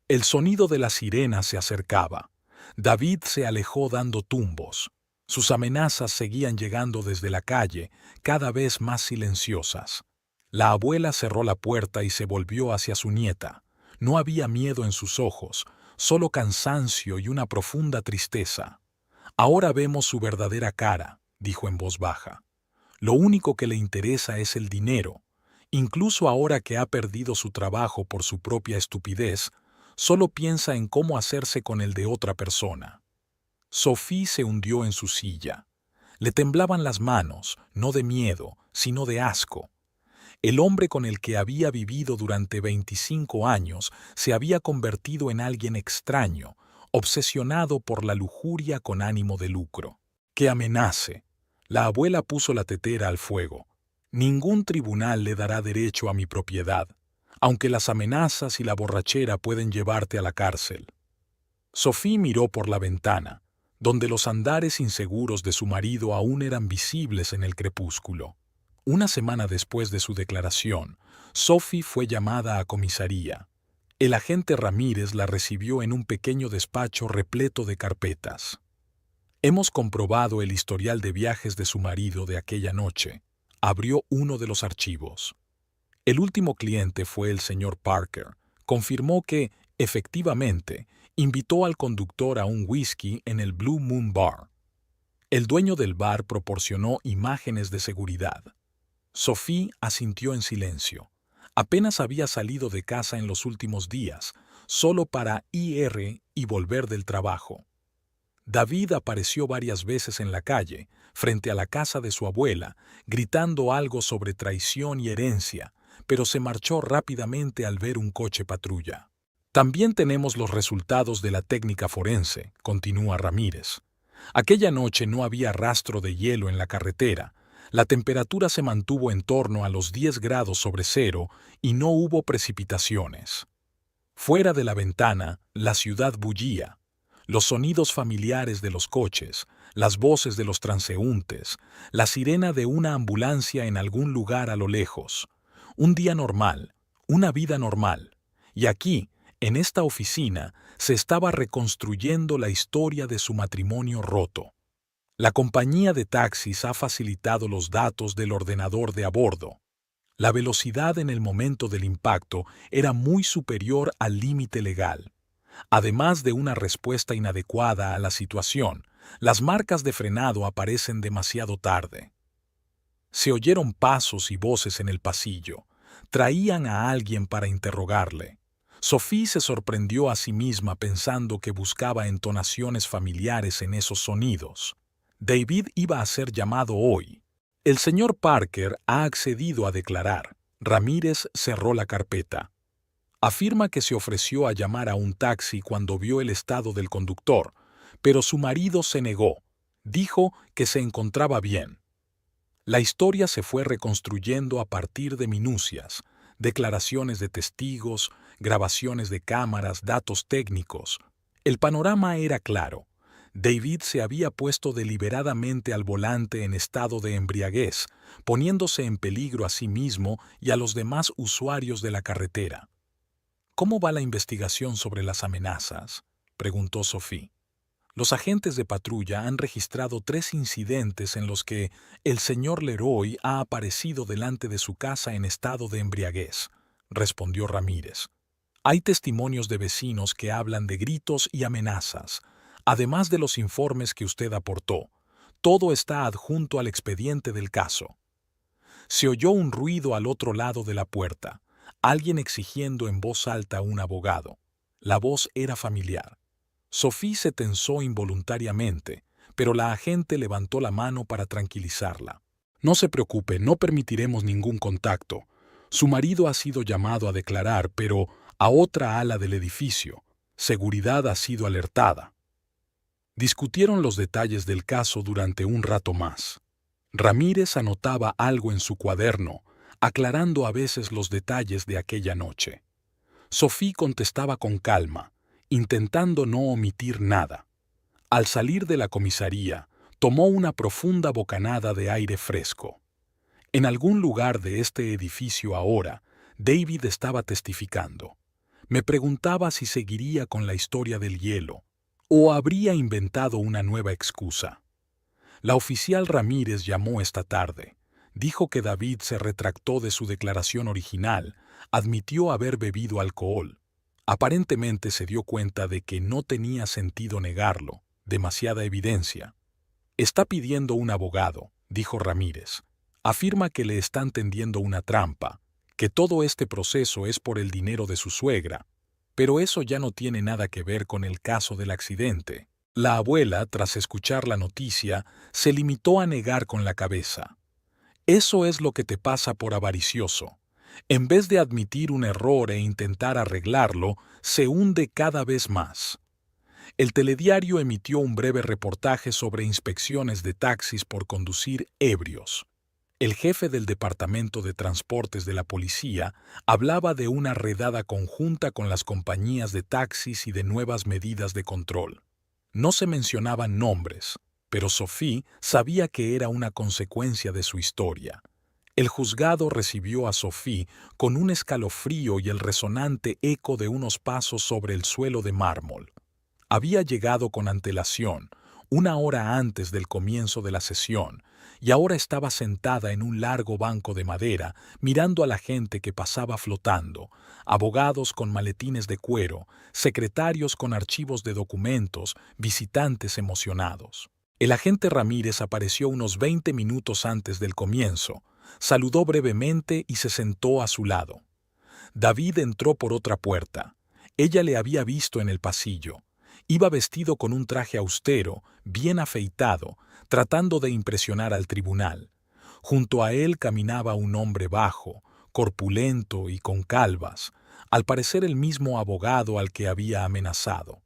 El sonido de la sirena se acercaba. David se alejó dando tumbos. Sus amenazas seguían llegando desde la calle, cada vez más silenciosas. La abuela cerró la puerta y se volvió hacia su nieta. No había miedo en sus ojos, solo cansancio y una profunda tristeza. Ahora vemos su verdadera cara, dijo en voz baja. Lo único que le interesa es el dinero. Incluso ahora que ha perdido su trabajo por su propia estupidez, solo piensa en cómo hacerse con el de otra persona. Sophie se hundió en su silla. Le temblaban las manos, no de miedo, sino de asco. El hombre con el que había vivido durante 25 años se había convertido en alguien extraño, obsesionado por la lujuria con ánimo de lucro. ¡Que amenace! La abuela puso la tetera al fuego. Ningún tribunal le dará derecho a mi propiedad, aunque las amenazas y la borrachera pueden llevarte a la cárcel. Sophie miró por la ventana, donde los andares inseguros de su marido aún eran visibles en el crepúsculo. Una semana después de su declaración, Sophie fue llamada a comisaría. El agente Ramírez la recibió en un pequeño despacho repleto de carpetas. Hemos comprobado el historial de viajes de su marido de aquella noche. Abrió uno de los archivos. El último cliente fue el señor Parker. Confirmó que, efectivamente, invitó al conductor a un whisky en el Blue Moon Bar. El dueño del bar proporcionó imágenes de seguridad. Sophie asintió en silencio. Apenas había salido de casa en los últimos días, solo para ir y volver del trabajo. David apareció varias veces en la calle, frente a la casa de su abuela, gritando algo sobre traición y herencia, pero se marchó rápidamente al ver un coche patrulla. También tenemos los resultados de la técnica forense, continúa Ramírez. Aquella noche no había rastro de hielo en la carretera, la temperatura se mantuvo en torno a los 10 grados sobre cero y no hubo precipitaciones. Fuera de la ventana, la ciudad bullía. Los sonidos familiares de los coches, las voces de los transeúntes, la sirena de una ambulancia en algún lugar a lo lejos. Un día normal, una vida normal. Y aquí, en esta oficina, se estaba reconstruyendo la historia de su matrimonio roto. La compañía de taxis ha facilitado los datos del ordenador de a bordo. La velocidad en el momento del impacto era muy superior al límite legal. Además de una respuesta inadecuada a la situación, las marcas de frenado aparecen demasiado tarde. Se oyeron pasos y voces en el pasillo. Traían a alguien para interrogarle. Sophie se sorprendió a sí misma pensando que buscaba entonaciones familiares en esos sonidos. David iba a ser llamado hoy. El señor Parker ha accedido a declarar. Ramírez cerró la carpeta. Afirma que se ofreció a llamar a un taxi cuando vio el estado del conductor, pero su marido se negó. Dijo que se encontraba bien. La historia se fue reconstruyendo a partir de minucias, declaraciones de testigos, grabaciones de cámaras, datos técnicos. El panorama era claro. David se había puesto deliberadamente al volante en estado de embriaguez, poniéndose en peligro a sí mismo y a los demás usuarios de la carretera. ¿Cómo va la investigación sobre las amenazas?, preguntó Sophie. Los agentes de patrulla han registrado 3 incidentes en los que el señor Leroy ha aparecido delante de su casa en estado de embriaguez, respondió Ramírez. Hay testimonios de vecinos que hablan de gritos y amenazas, además de los informes que usted aportó. Todo está adjunto al expediente del caso. Se oyó un ruido al otro lado de la puerta, alguien exigiendo en voz alta a un abogado. La voz era familiar. Sophie se tensó involuntariamente, pero la agente levantó la mano para tranquilizarla. No se preocupe, no permitiremos ningún contacto. Su marido ha sido llamado a declarar, pero a otra ala del edificio. Seguridad ha sido alertada. Discutieron los detalles del caso durante un rato más. Ramírez anotaba algo en su cuaderno, aclarando a veces los detalles de aquella noche. Sophie contestaba con calma, intentando no omitir nada. Al salir de la comisaría, tomó una profunda bocanada de aire fresco. En algún lugar de este edificio ahora, David estaba testificando. Me preguntaba si seguiría con la historia del hielo, o habría inventado una nueva excusa. La oficial Ramírez llamó esta tarde. Dijo que David se retractó de su declaración original, admitió haber bebido alcohol. Aparentemente se dio cuenta de que no tenía sentido negarlo, demasiada evidencia. Está pidiendo un abogado, dijo Ramírez. Afirma que le están tendiendo una trampa, que todo este proceso es por el dinero de su suegra, pero eso ya no tiene nada que ver con el caso del accidente. La abuela, tras escuchar la noticia, se limitó a negar con la cabeza. Eso es lo que te pasa por avaricioso. En vez de admitir un error e intentar arreglarlo, se hunde cada vez más. El telediario emitió un breve reportaje sobre inspecciones de taxis por conducir ebrios. El jefe del Departamento de Transportes de la policía hablaba de una redada conjunta con las compañías de taxis y de nuevas medidas de control. No se mencionaban nombres, pero Sophie sabía que era una consecuencia de su historia. El juzgado recibió a Sophie con un escalofrío y el resonante eco de unos pasos sobre el suelo de mármol. Había llegado con antelación, 1 hora antes del comienzo de la sesión, y ahora estaba sentada en un largo banco de madera, mirando a la gente que pasaba flotando, abogados con maletines de cuero, secretarios con archivos de documentos, visitantes emocionados. El agente Ramírez apareció unos 20 minutos antes del comienzo, saludó brevemente y se sentó a su lado. David entró por otra puerta. Ella le había visto en el pasillo. Iba vestido con un traje austero, bien afeitado, tratando de impresionar al tribunal. Junto a él caminaba un hombre bajo, corpulento y con calvas, al parecer el mismo abogado al que había amenazado.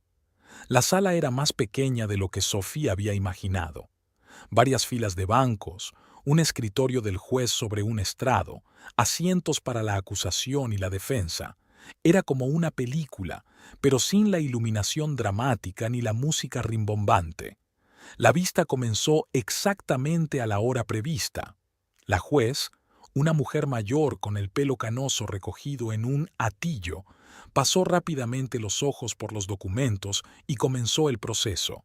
La sala era más pequeña de lo que Sofía había imaginado. Varias filas de bancos, un escritorio del juez sobre un estrado, asientos para la acusación y la defensa. Era como una película, pero sin la iluminación dramática ni la música rimbombante. La vista comenzó exactamente a la hora prevista. La juez, una mujer mayor con el pelo canoso recogido en un atillo, pasó rápidamente los ojos por los documentos y comenzó el proceso.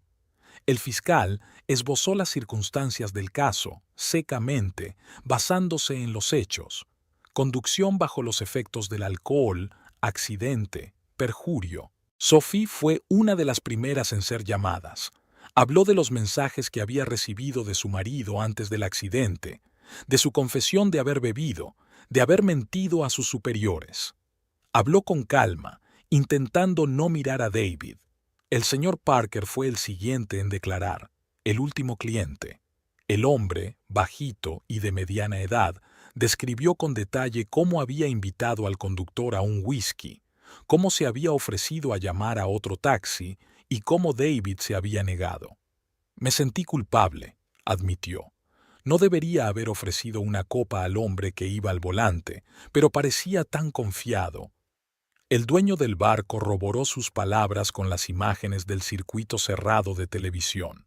El fiscal esbozó las circunstancias del caso, secamente, basándose en los hechos. Conducción bajo los efectos del alcohol, accidente, perjurio. Sophie fue una de las primeras en ser llamadas. Habló de los mensajes que había recibido de su marido antes del accidente, de su confesión de haber bebido, de haber mentido a sus superiores. Habló con calma, intentando no mirar a David. El señor Parker fue el siguiente en declarar, el último cliente. El hombre, bajito y de mediana edad, describió con detalle cómo había invitado al conductor a un whisky, cómo se había ofrecido a llamar a otro taxi y cómo David se había negado. Me sentí culpable, admitió. No debería haber ofrecido una copa al hombre que iba al volante, pero parecía tan confiado. El dueño del bar corroboró sus palabras con las imágenes del circuito cerrado de televisión.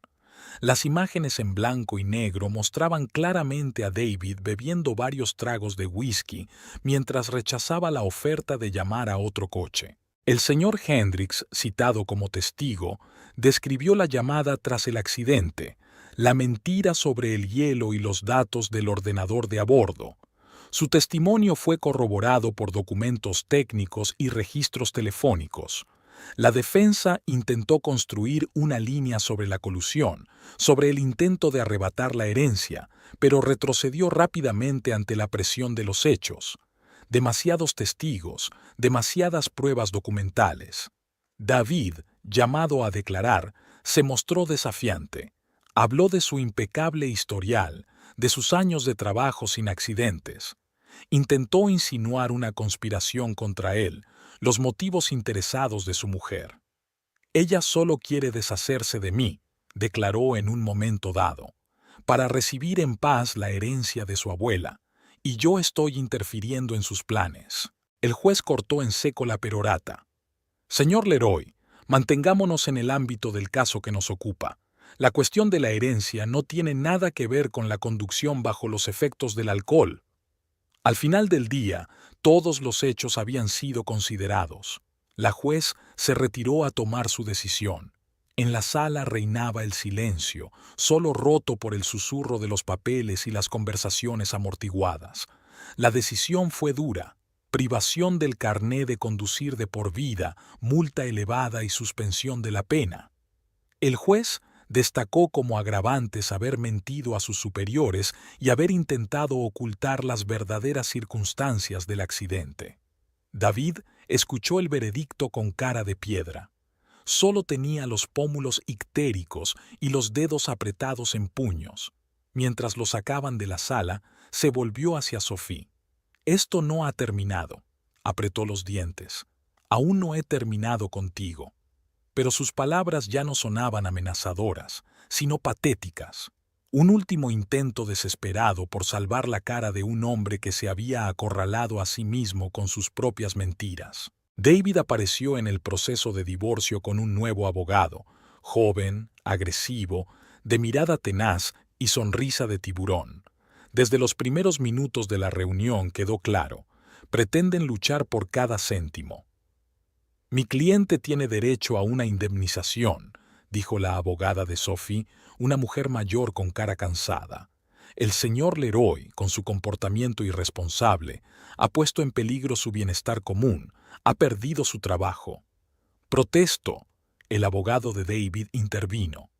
Las imágenes en blanco y negro mostraban claramente a David bebiendo varios tragos de whisky mientras rechazaba la oferta de llamar a otro coche. El señor Hendricks, citado como testigo, describió la llamada tras el accidente, la mentira sobre el hielo y los datos del ordenador de a bordo. Su testimonio fue corroborado por documentos técnicos y registros telefónicos. La defensa intentó construir una línea sobre la colusión, sobre el intento de arrebatar la herencia, pero retrocedió rápidamente ante la presión de los hechos. Demasiados testigos, demasiadas pruebas documentales. David, llamado a declarar, se mostró desafiante. Habló de su impecable historial, de sus años de trabajo sin accidentes. Intentó insinuar una conspiración contra él, los motivos interesados de su mujer. Ella solo quiere deshacerse de mí, declaró en un momento dado, para recibir en paz la herencia de su abuela, y yo estoy interfiriendo en sus planes. El juez cortó en seco la perorata. Señor Leroy, mantengámonos en el ámbito del caso que nos ocupa. La cuestión de la herencia no tiene nada que ver con la conducción bajo los efectos del alcohol. Al final del día, todos los hechos habían sido considerados. La juez se retiró a tomar su decisión. En la sala reinaba el silencio, solo roto por el susurro de los papeles y las conversaciones amortiguadas. La decisión fue dura. Privación del carné de conducir de por vida, multa elevada y suspensión de la pena. El juez destacó como agravantes haber mentido a sus superiores y haber intentado ocultar las verdaderas circunstancias del accidente. David escuchó el veredicto con cara de piedra. Solo tenía los pómulos ictéricos y los dedos apretados en puños. Mientras lo sacaban de la sala, se volvió hacia Sophie. «Esto no ha terminado», apretó los dientes. «Aún no he terminado contigo». Pero sus palabras ya no sonaban amenazadoras, sino patéticas. Un último intento desesperado por salvar la cara de un hombre que se había acorralado a sí mismo con sus propias mentiras. David apareció en el proceso de divorcio con un nuevo abogado, joven, agresivo, de mirada tenaz y sonrisa de tiburón. Desde los primeros minutos de la reunión quedó claro, pretenden luchar por cada céntimo. «Mi cliente tiene derecho a una indemnización», dijo la abogada de Sophie, una mujer mayor con cara cansada. «El señor Leroy, con su comportamiento irresponsable, ha puesto en peligro su bienestar común, ha perdido su trabajo». «Protesto», el abogado de David intervino.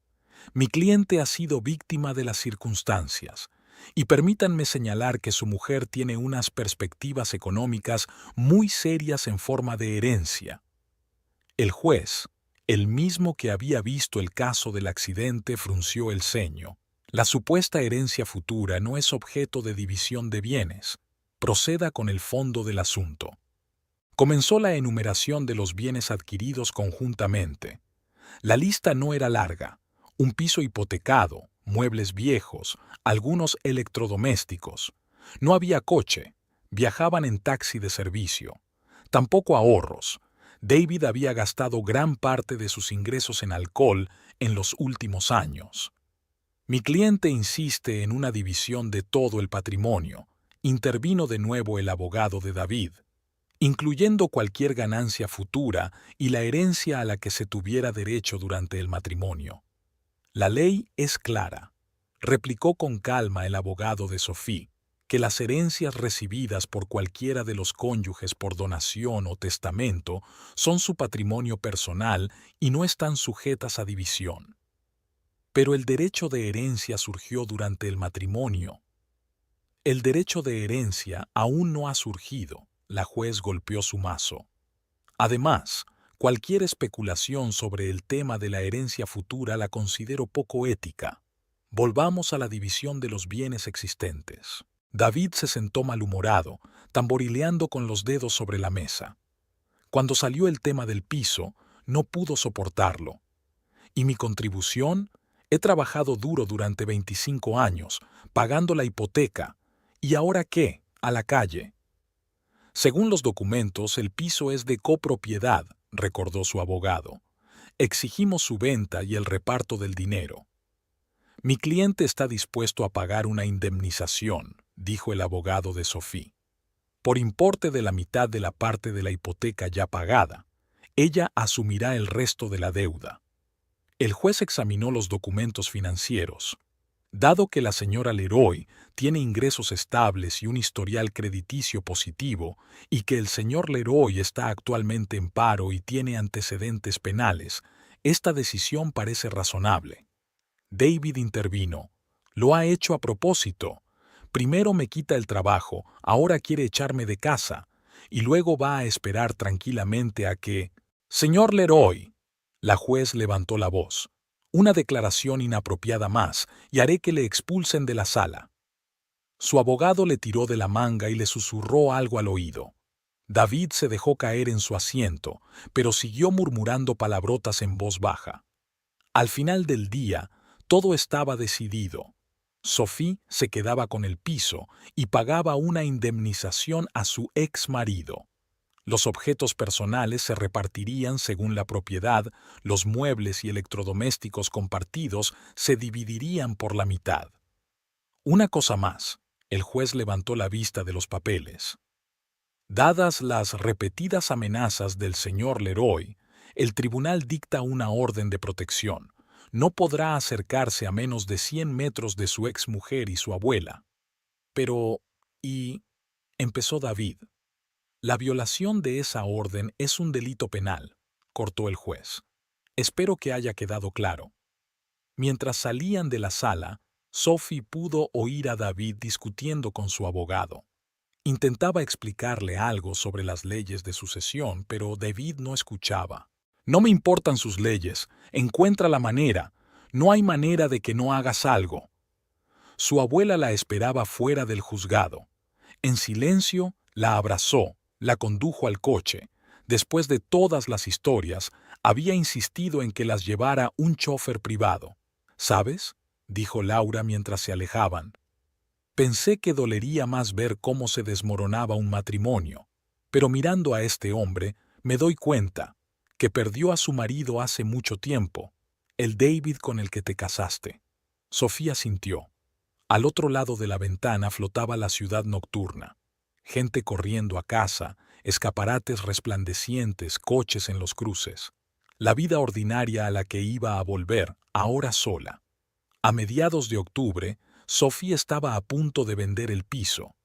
«Mi cliente ha sido víctima de las circunstancias, y permítanme señalar que su mujer tiene unas perspectivas económicas muy serias en forma de herencia». El juez, el mismo que había visto el caso del accidente, frunció el ceño. La supuesta herencia futura no es objeto de división de bienes. Proceda con el fondo del asunto. Comenzó la enumeración de los bienes adquiridos conjuntamente. La lista no era larga. Un piso hipotecado, muebles viejos, algunos electrodomésticos. No había coche. Viajaban en taxi de servicio. Tampoco ahorros. David había gastado gran parte de sus ingresos en alcohol en los últimos años. «Mi cliente insiste en una división de todo el patrimonio», intervino de nuevo el abogado de David, «incluyendo cualquier ganancia futura y la herencia a la que se tuviera derecho durante el matrimonio». «La ley es clara», replicó con calma el abogado de Sophie. que las herencias recibidas por cualquiera de los cónyuges por donación o testamento son su patrimonio personal y no están sujetas a división. Pero el derecho de herencia surgió durante el matrimonio. El derecho de herencia aún no ha surgido, la juez golpeó su mazo. Además, cualquier especulación sobre el tema de la herencia futura la considero poco ética. Volvamos a la división de los bienes existentes. David se sentó malhumorado, tamborileando con los dedos sobre la mesa. Cuando salió el tema del piso, no pudo soportarlo. ¿Y mi contribución? He trabajado duro durante 25 años, pagando la hipoteca. ¿Y ahora qué? A la calle. Según los documentos, el piso es de copropiedad, recordó su abogado. Exigimos su venta y el reparto del dinero. Mi cliente está dispuesto a pagar una indemnización, dijo el abogado de Sophie, por importe de la mitad de la parte de la hipoteca ya pagada. Ella asumirá el resto de la deuda. El juez examinó los documentos financieros. Dado que la señora Leroy tiene ingresos estables y un historial crediticio positivo, y que el señor Leroy está actualmente en paro y tiene antecedentes penales, esta decisión parece razonable. David intervino. Lo ha hecho a propósito. Primero me quita el trabajo, ahora quiere echarme de casa, y luego va a esperar tranquilamente a que... Señor Leroy. La juez levantó la voz. Una declaración inapropiada más, y haré que le expulsen de la sala. Su abogado le tiró de la manga y le susurró algo al oído. David se dejó caer en su asiento, pero siguió murmurando palabrotas en voz baja. Al final del día, todo estaba decidido. Sophie se quedaba con el piso y pagaba una indemnización a su ex marido. Los objetos personales se repartirían según la propiedad, los muebles y electrodomésticos compartidos se dividirían por la mitad. Una cosa más, el juez levantó la vista de los papeles. Dadas las repetidas amenazas del señor Leroy, el tribunal dicta una orden de protección. No podrá acercarse a menos de 100 metros de su exmujer y su abuela. Pero, ¿y? Empezó David. La violación de esa orden es un delito penal, cortó el juez. Espero que haya quedado claro. Mientras salían de la sala, Sophie pudo oír a David discutiendo con su abogado. Intentaba explicarle algo sobre las leyes de sucesión, pero David no escuchaba. No me importan sus leyes, encuentra la manera. No hay manera de que no hagas algo. Su abuela la esperaba fuera del juzgado. En silencio, la abrazó, la condujo al coche. Después de todas las historias, había insistido en que las llevara un chofer privado. ¿Sabes?, dijo Laura mientras se alejaban. Pensé que dolería más ver cómo se desmoronaba un matrimonio, pero mirando a este hombre, me doy cuenta que perdió a su marido hace mucho tiempo, el David con el que te casaste. Sofía sintió. Al otro lado de la ventana flotaba la ciudad nocturna. Gente corriendo a casa, escaparates resplandecientes, coches en los cruces. La vida ordinaria a la que iba a volver, ahora sola. A mediados de octubre, Sophie estaba a punto de vender el piso.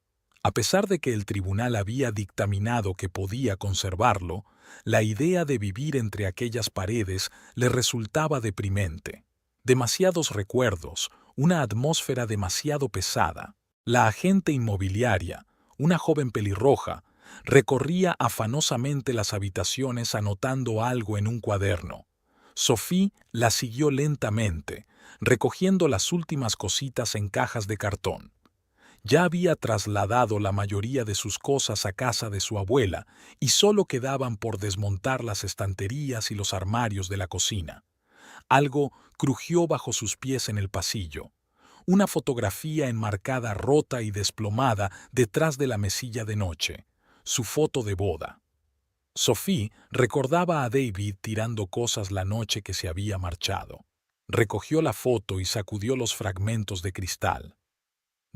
A pesar de que el tribunal había dictaminado que podía conservarlo, la idea de vivir entre aquellas paredes le resultaba deprimente. Demasiados recuerdos, una atmósfera demasiado pesada. La agente inmobiliaria, una joven pelirroja, recorría afanosamente las habitaciones anotando algo en un cuaderno. Sophie la siguió lentamente, recogiendo las últimas cositas en cajas de cartón. Ya había trasladado la mayoría de sus cosas a casa de su abuela y solo quedaban por desmontar las estanterías y los armarios de la cocina. Algo crujió bajo sus pies en el pasillo. Una fotografía enmarcada rota y desplomada detrás de la mesilla de noche. Su foto de boda. Sophie recordaba a David tirando cosas la noche que se había marchado. Recogió la foto y sacudió los fragmentos de cristal.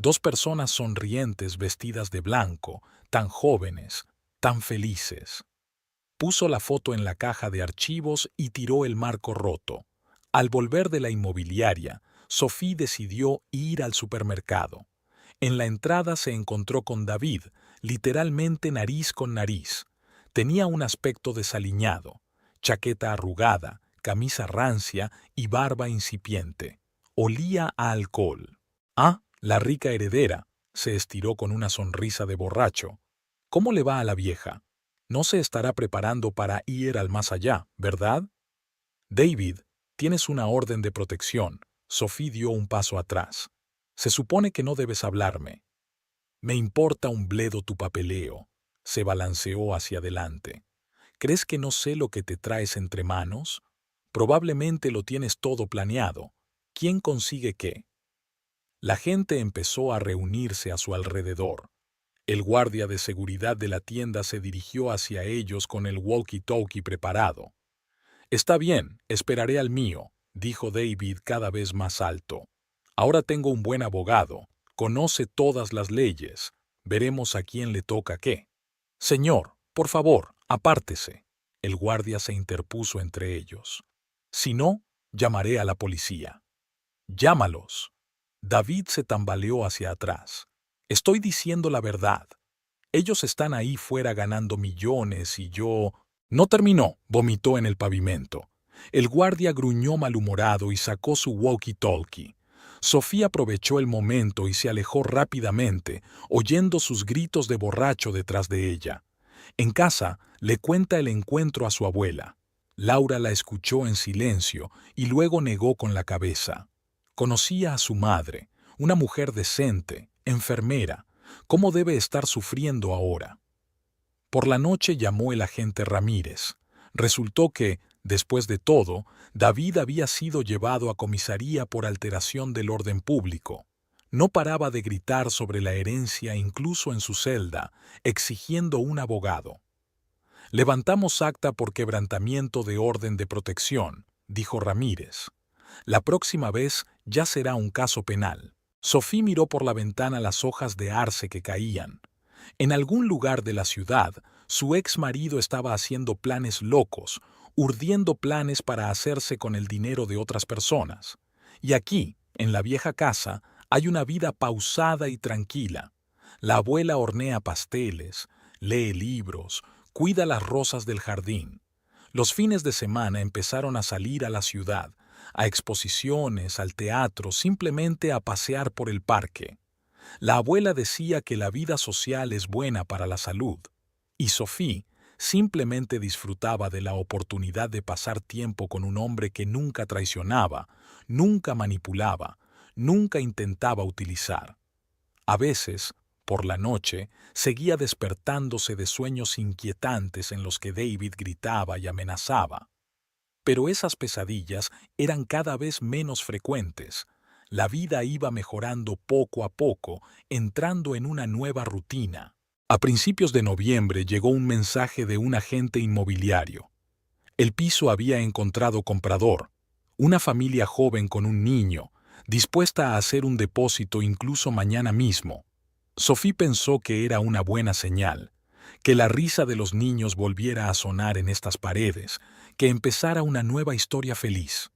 Dos personas sonrientes vestidas de blanco, tan jóvenes, tan felices. Puso la foto en la caja de archivos y tiró el marco roto. Al volver de la inmobiliaria, Sophie decidió ir al supermercado. En la entrada se encontró con David, literalmente nariz con nariz. Tenía un aspecto desaliñado, chaqueta arrugada, camisa rancia y barba incipiente. Olía a alcohol. Ah, la rica heredera, se estiró con una sonrisa de borracho. ¿Cómo le va a la vieja? No se estará preparando para ir al más allá, ¿verdad? David, tienes una orden de protección. Sophie dio un paso atrás. Se supone que no debes hablarme. Me importa un bledo tu papeleo. Se balanceó hacia adelante. ¿Crees que no sé lo que te traes entre manos? Probablemente lo tienes todo planeado. ¿Quién consigue qué? La gente empezó a reunirse a su alrededor. El guardia de seguridad de la tienda se dirigió hacia ellos con el walkie-talkie preparado. Está bien, esperaré al mío, dijo David cada vez más alto. Ahora tengo un buen abogado, conoce todas las leyes. Veremos a quién le toca qué. Señor, por favor, apártese. El guardia se interpuso entre ellos. Si no, llamaré a la policía. Llámalos. David se tambaleó hacia atrás. Estoy diciendo la verdad. Ellos están ahí fuera ganando millones y yo... No terminó, vomitó en el pavimento. El guardia gruñó malhumorado y sacó su walkie-talkie. Sofía aprovechó el momento y se alejó rápidamente, oyendo sus gritos de borracho detrás de ella. En casa, le cuenta el encuentro a su abuela. Laura la escuchó en silencio y luego negó con la cabeza. Conocía a su madre, una mujer decente, enfermera. ¿Cómo debe estar sufriendo ahora? Por la noche llamó el agente Ramírez. Resultó que, después de todo, David había sido llevado a comisaría por alteración del orden público. No paraba de gritar sobre la herencia incluso en su celda, exigiendo un abogado. Levantamos acta por quebrantamiento de orden de protección, dijo Ramírez. La próxima vez ya será un caso penal. Sophie miró por la ventana las hojas de arce que caían. En algún lugar de la ciudad, su ex marido estaba haciendo planes locos, urdiendo planes para hacerse con el dinero de otras personas. Y aquí, en la vieja casa, hay una vida pausada y tranquila. La abuela hornea pasteles, lee libros, cuida las rosas del jardín. Los fines de semana empezaron a salir a la ciudad, a exposiciones, al teatro, simplemente a pasear por el parque. La abuela decía que la vida social es buena para la salud, y Sophie simplemente disfrutaba de la oportunidad de pasar tiempo con un hombre que nunca traicionaba, nunca manipulaba, nunca intentaba utilizar. A veces, por la noche, seguía despertándose de sueños inquietantes en los que David gritaba y amenazaba. Pero esas pesadillas eran cada vez menos frecuentes. La vida iba mejorando poco a poco, entrando en una nueva rutina. A principios de noviembre llegó un mensaje de un agente inmobiliario. El piso había encontrado comprador, una familia joven con un niño, dispuesta a hacer un depósito incluso mañana mismo. Sophie pensó que era una buena señal, que la risa de los niños volviera a sonar en estas paredes, que empezara una nueva historia feliz.